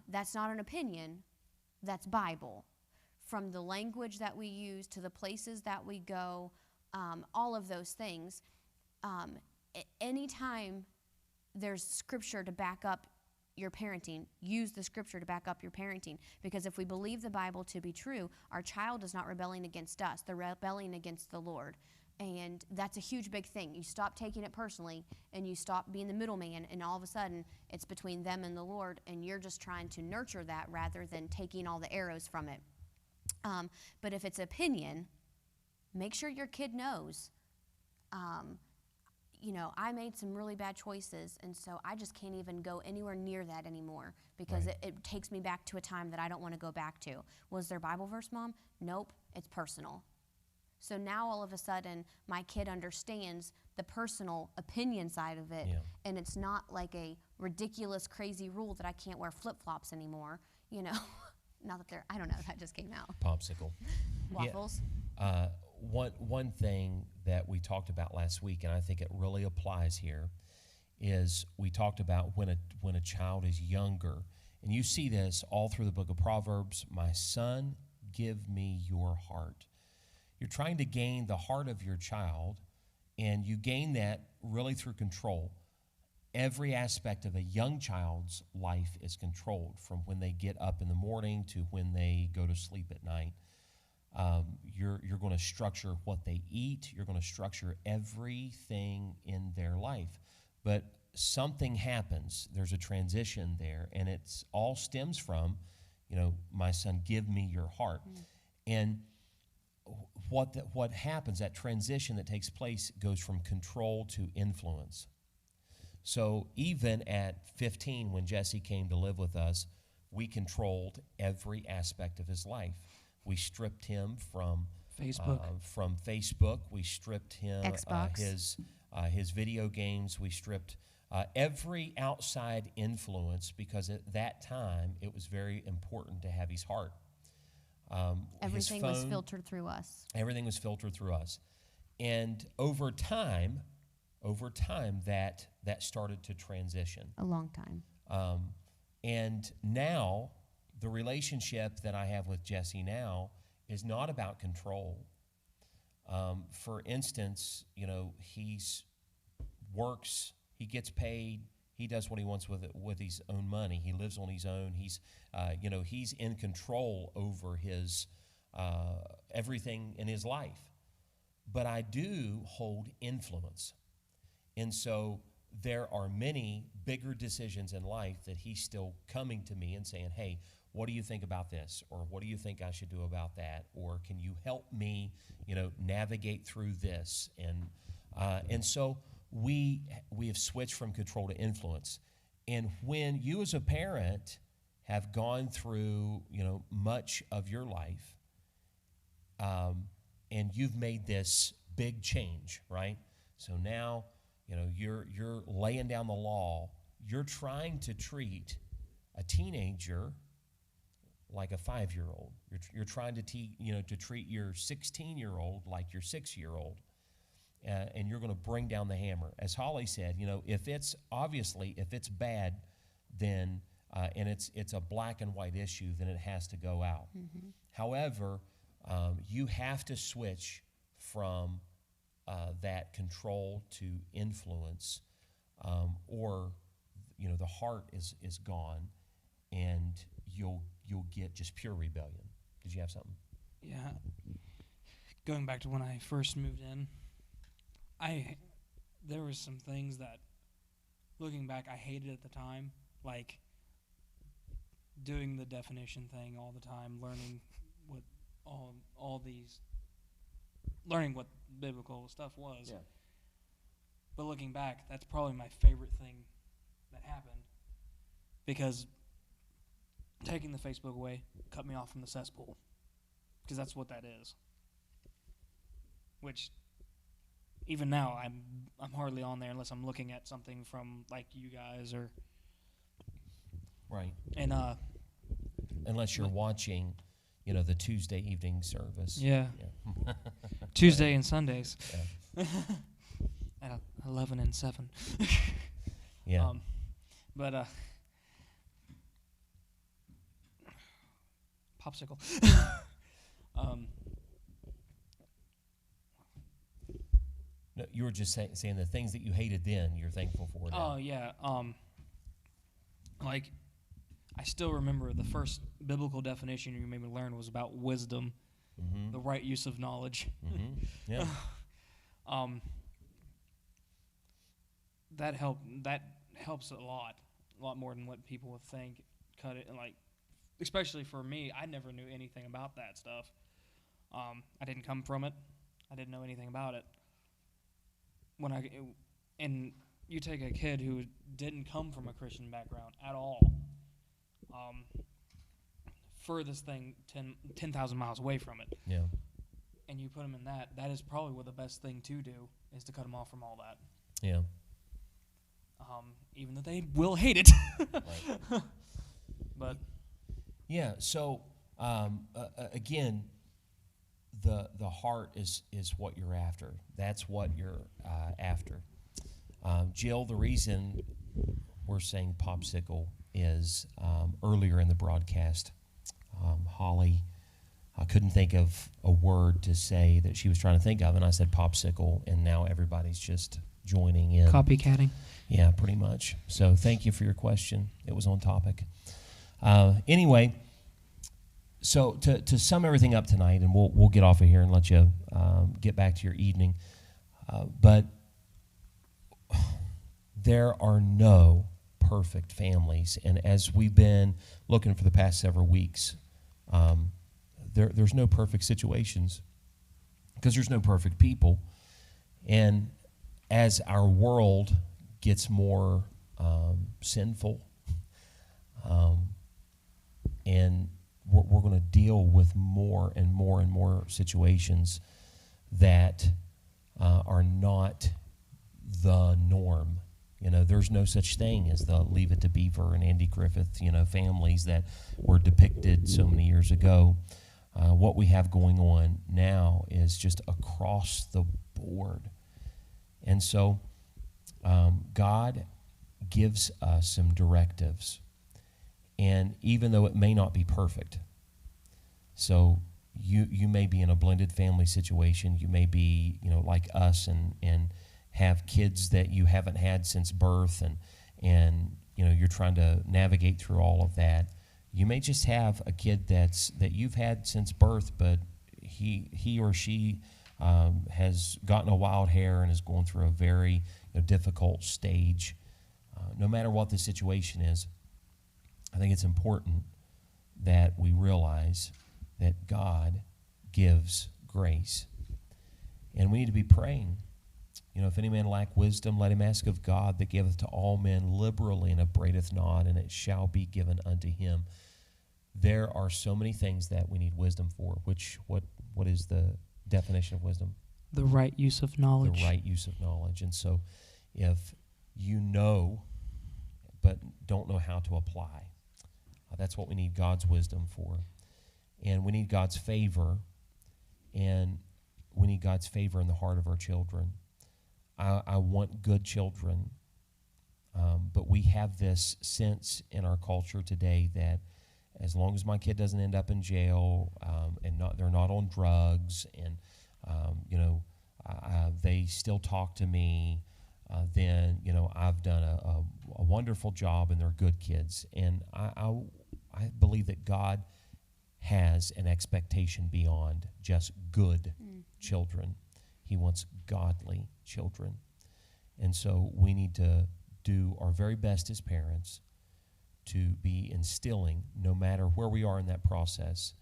[SPEAKER 3] That's not an opinion. That's Bible. From the language that we use to the places that we go, all of those things. Anytime there's scripture to back up your parenting, use the scripture to back up your parenting. Because if we believe the Bible to be true, our child is not rebelling against us. They're rebelling against the Lord. And that's a huge, big thing. You stop taking it personally, and you stop being the middleman, and all of a sudden it's between them and the Lord, and you're just trying to nurture that rather than taking all the arrows from it. But if it's opinion, make sure your kid knows, I made some really bad choices, and so I just can't even go anywhere near that anymore, because
[SPEAKER 1] Right.
[SPEAKER 3] it takes me back to a time that I don't want to go back to. Was there Bible verse, Mom? Nope, it's personal. So now all of a sudden, my kid understands the personal opinion side of it,
[SPEAKER 1] Yeah.
[SPEAKER 3] and it's not like a ridiculous, crazy rule that I can't wear flip-flops anymore, Not that I don't know, that just came out.
[SPEAKER 1] Popsicle.
[SPEAKER 3] Waffles.
[SPEAKER 1] One thing that we talked about last week, and I think it really applies here, is we talked about when a child is younger, and you see this all through the book of Proverbs. My son, give me your heart. You're trying to gain the heart of your child, and you gain that really through control. Every aspect of a young child's life is controlled, from when they get up in the morning to when they go to sleep at night. You're going to structure what they eat. You're going to structure everything in their life. But something happens. There's a transition there, and it's all stems from, my son, give me your heart. Mm. And what happens, that transition that takes place, goes from control to influence. So even at 15, when Jesse came to live with us, we controlled every aspect of his life. We stripped him from Facebook. We stripped him his video games. We stripped every outside influence, because at that time it was very important to have his heart.
[SPEAKER 3] Everything was filtered through us.
[SPEAKER 1] Everything was filtered through us, and over time, that started to transition.
[SPEAKER 3] A long time.
[SPEAKER 1] And now, the relationship that I have with Jesse now is not about control. For instance, he works, he gets paid, he does what he wants with his own money. He lives on his own. He's in control over his everything in his life. But I do hold influence. And so there are many bigger decisions in life that he's still coming to me and saying, hey, what do you think about this? Or what do you think I should do about that? Or can you help me, navigate through this? And so we have switched from control to influence. And when you as a parent have gone through, much of your life, and you've made this big change, right? So now, you're laying down the law. You're trying to treat a teenager like a 5-year-old. You're trying to to treat your 16-year-old like your 6-year-old, and you're going to bring down the hammer. As Hollie said, if it's bad, then and it's a black and white issue, then it has to go out.
[SPEAKER 3] Mm-hmm.
[SPEAKER 1] However, you have to switch from that control to influence, or the heart is gone, and you'll get just pure rebellion. Did you have something?
[SPEAKER 2] Yeah. Going back to when I first moved in, there was some things that, looking back, I hated at the time, like doing the definition thing all the time, learning what learning what biblical stuff was.
[SPEAKER 1] Yeah.
[SPEAKER 2] But looking back, that's probably my favorite thing that happened, because taking the Facebook away cut me off from the cesspool, because that's what that is. Which, even now, I'm hardly on there unless I'm looking at something from like you guys or
[SPEAKER 1] Right.
[SPEAKER 2] and
[SPEAKER 1] Unless you're watching, the Tuesday evening service.
[SPEAKER 2] yeah.
[SPEAKER 1] Yeah.
[SPEAKER 2] Tuesday and Sundays.
[SPEAKER 1] Yeah.
[SPEAKER 2] At 11 and 7.
[SPEAKER 1] Yeah.
[SPEAKER 2] But popsicle.
[SPEAKER 1] No, you were just saying the things that you hated then, you're thankful for now.
[SPEAKER 2] Oh yeah. Like, I still remember the first biblical definition you made me learn was about wisdom,
[SPEAKER 1] Mm-hmm.
[SPEAKER 2] the right use of knowledge.
[SPEAKER 1] Mm-hmm. Yeah.
[SPEAKER 2] That helps a lot more than what people would think. Cut it, and like, especially for me, I never knew anything about that stuff. I didn't come from it. I didn't know anything about it. And you take a kid who didn't come from a Christian background at all, furthest thing 10,000 miles away from it,
[SPEAKER 1] Yeah.
[SPEAKER 2] and you put them in that is probably what the best thing to do is to cut them off from all that.
[SPEAKER 1] Yeah.
[SPEAKER 2] Even though they will hate it.
[SPEAKER 1] Right.
[SPEAKER 2] But
[SPEAKER 1] Yeah. So again, the heart is what you're after. That's what you're after. Jill, the reason we're saying popsicle is earlier in the broadcast, Hollie couldn't think of a word to say that she was trying to think of, and I said popsicle, and now everybody's just joining in.
[SPEAKER 2] copycatting.
[SPEAKER 1] Yeah, pretty much. So thank you for your question. It was on topic. Anyway, so to sum everything up tonight, and we'll get off of here and let you get back to your evening. But there are no perfect families, and as we've been looking for the past several weeks, there's no perfect situations because there's no perfect people. And as our world gets more sinful, and we're going to deal with more and more and more situations that are not the norm. There's no such thing as the Leave It to Beaver and Andy Griffith, families that were depicted so many years ago. What we have going on now is just across the board. And so God gives us some directives. And even though it may not be perfect, so you may be in a blended family situation, you may be, like us and have kids that you haven't had since birth, and you're trying to navigate through all of that. You may just have a kid that you've had since birth, but he or she has gotten a wild hair and is going through a very difficult stage. No matter what the situation is, I think it's important that we realize that God gives grace. And we need to be praying. If any man lack wisdom, let him ask of God that giveth to all men liberally and upbraideth not, and it shall be given unto him. There are so many things that we need wisdom for. What is the definition of wisdom?
[SPEAKER 2] The right use of knowledge.
[SPEAKER 1] The right use of knowledge. And so if you know but don't know how to apply, That's what we need God's wisdom for. And we need God's favor, and we need God's favor in the heart of our children. I want good children, but we have this sense in our culture today that as long as my kid doesn't end up in jail and they're not on drugs and they still talk to me, then I've done a wonderful job and they're good kids. And I believe that God has an expectation beyond just good children. He wants godly children. And so we need to do our very best as parents to be instilling, no matter where we are in that process.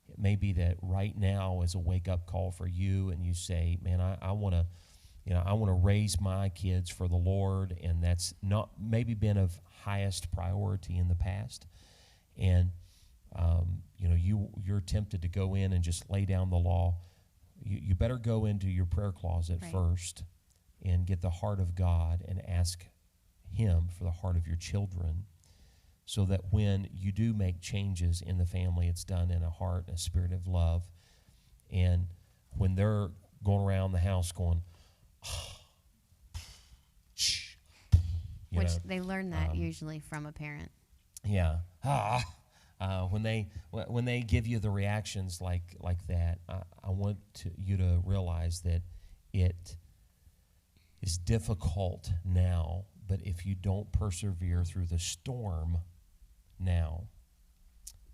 [SPEAKER 1] It may be that right now is a wake-up call for you, and you say, man, I want to raise my kids for the Lord, and that's not maybe been of highest priority in the past. And you're tempted to go in and just lay down the law. You better go into your prayer closet first and get the heart of God and ask Him for the heart of your children, so that when you do make changes in the family, it's done in a heart and a spirit of love. And when they're going around the house going,
[SPEAKER 3] which they learn that usually from a parent.
[SPEAKER 1] Yeah. When they give you the reactions like that, I want you to realize that it is difficult now, but if you don't persevere through the storm now,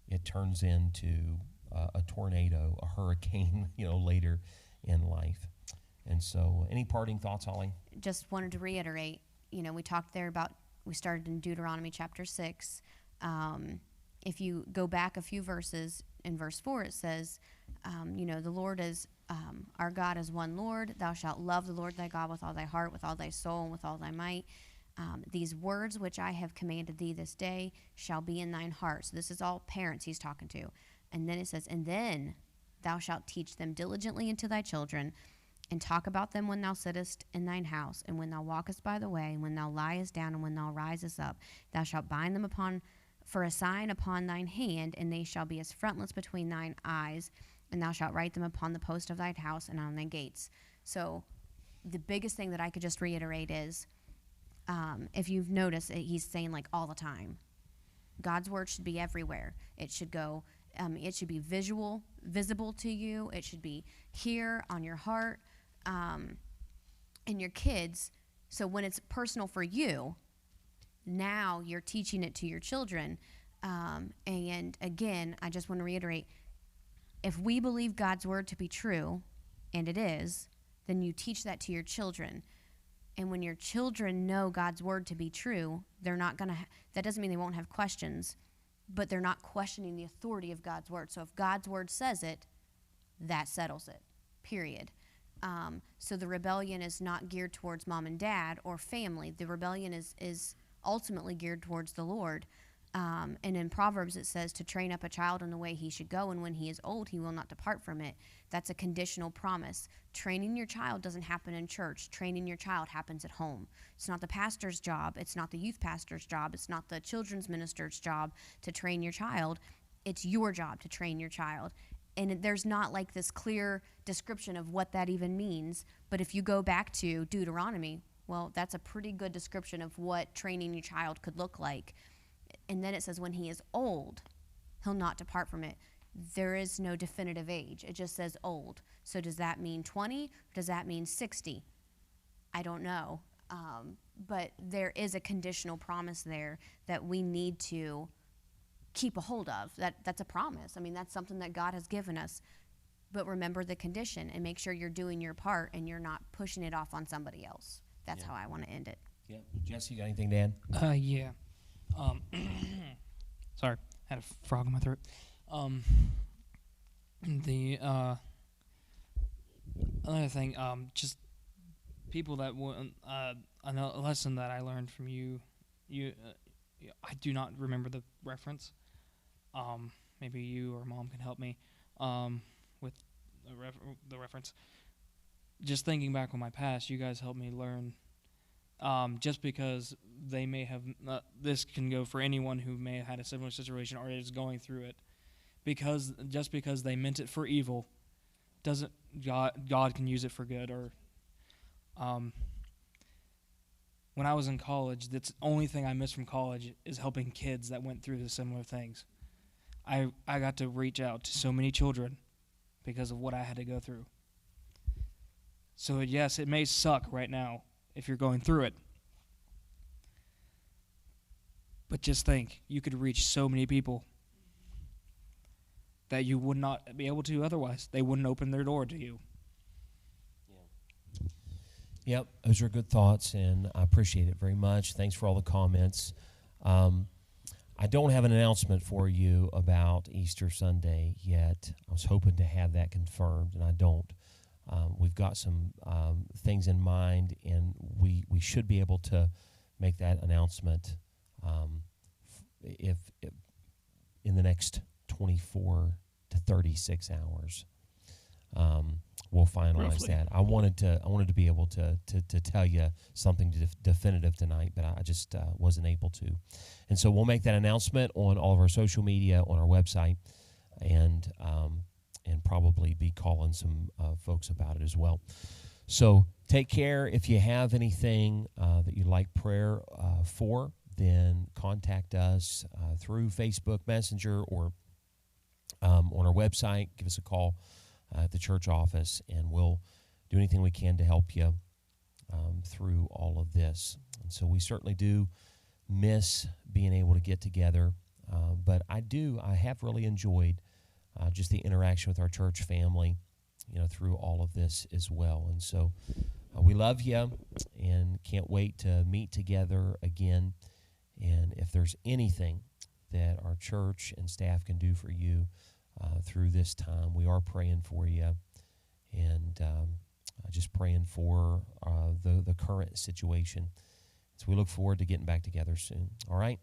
[SPEAKER 1] it turns into a tornado, a hurricane, later in life. And so, any parting thoughts, Holly?
[SPEAKER 3] Just wanted to reiterate, we talked there about, we started in Deuteronomy chapter 6. If you go back a few verses, in verse 4 it says, the Lord is, our God is one Lord. Thou shalt love the Lord thy God with all thy heart, with all thy soul, and with all thy might. These words which I have commanded thee this day shall be in thine heart. So this is all parents he's talking to. And then it says, and then thou shalt teach them diligently unto thy children, and talk about them when thou sittest in thine house, and when thou walkest by the way, and when thou liest down, and when thou risest up. Thou shalt bind them for a sign upon thine hand, and they shall be as frontlets between thine eyes, and thou shalt write them upon the post of thine house and on thy gates. So the biggest thing that I could just reiterate is, if you've noticed, he's saying like all the time, God's word should be everywhere. It should go, it should be visible to you. It should be here on your heart, and your kids. So when it's personal for you, now you're teaching it to your children. And again, I just want to reiterate, if we believe God's word to be true, and it is, then you teach that to your children. And when your children know God's word to be true, they're not going to, that doesn't mean they won't have questions, but they're not questioning the authority of God's word. So if God's word says it, that settles it, period. So the rebellion is not geared towards mom and dad or family. The rebellion is ultimately geared towards the Lord. And in Proverbs it says to train up a child in the way he should go, and when he is old he will not depart from it. That's a conditional promise. Training your child doesn't happen in church. Training your child happens at home. It's not the pastor's job. It's not the youth pastor's job. It's not the children's minister's job to train your child. It's your job to train your child. And there's not like this clear description of what that even means. But if you go back to Deuteronomy, well, that's a pretty good description of what training your child could look like. And then it says when he is old, he'll not depart from it. There is no definitive age. It just says old. So does that mean 20? Or does that mean 60? I don't know. But there is a conditional promise there that we need to keep a hold of. That's a promise. I mean, that's something that God has given us. But remember the condition and make sure you're doing your part and you're not pushing it off on somebody else. That's how I want to end it.
[SPEAKER 1] Yeah. Jesse, you got anything to add?
[SPEAKER 2] Yeah. Sorry, had a frog in my throat. The another thing, just people that a lesson that I learned from you. I do not remember the reference. Maybe you or Mom can help me with the reference. Just thinking back on my past, you guys helped me learn just because they may have this can go for anyone who may have had a similar situation or is going through it, because just because they meant it for evil doesn't God can use it for good. Or when I was in college, that's the only thing I missed from college is helping kids that went through the similar things. I got to reach out to so many children because of what I had to go through. So yes, it may suck right now if you're going through it. But just think, you could reach so many people that you would not be able to otherwise. They wouldn't open their door to you.
[SPEAKER 1] Yep, those are good thoughts, and I appreciate it very much. Thanks for all the comments. I don't have an announcement for you about Easter Sunday yet. I was hoping to have that confirmed, and I don't. We've got some things in mind, and we should be able to make that announcement if in the next 24 to 36 hours. We'll finalize
[SPEAKER 2] Roughly.
[SPEAKER 1] that. I wanted to be able to tell you something definitive tonight, but I just wasn't able to. And so we'll make that announcement on all of our social media, on our website, and probably be calling some folks about it as well. So take care. If you have anything that you'd like prayer for, then contact us through Facebook Messenger or on our website. Give us a call at the church office, and we'll do anything we can to help you through all of this. And so we certainly do miss being able to get together, but I have really enjoyed just the interaction with our church family, through all of this as well. And so we love you and can't wait to meet together again. And if there's anything that our church and staff can do for you through this time, we are praying for you, and just praying for the current situation. So we look forward to getting back together soon. All right?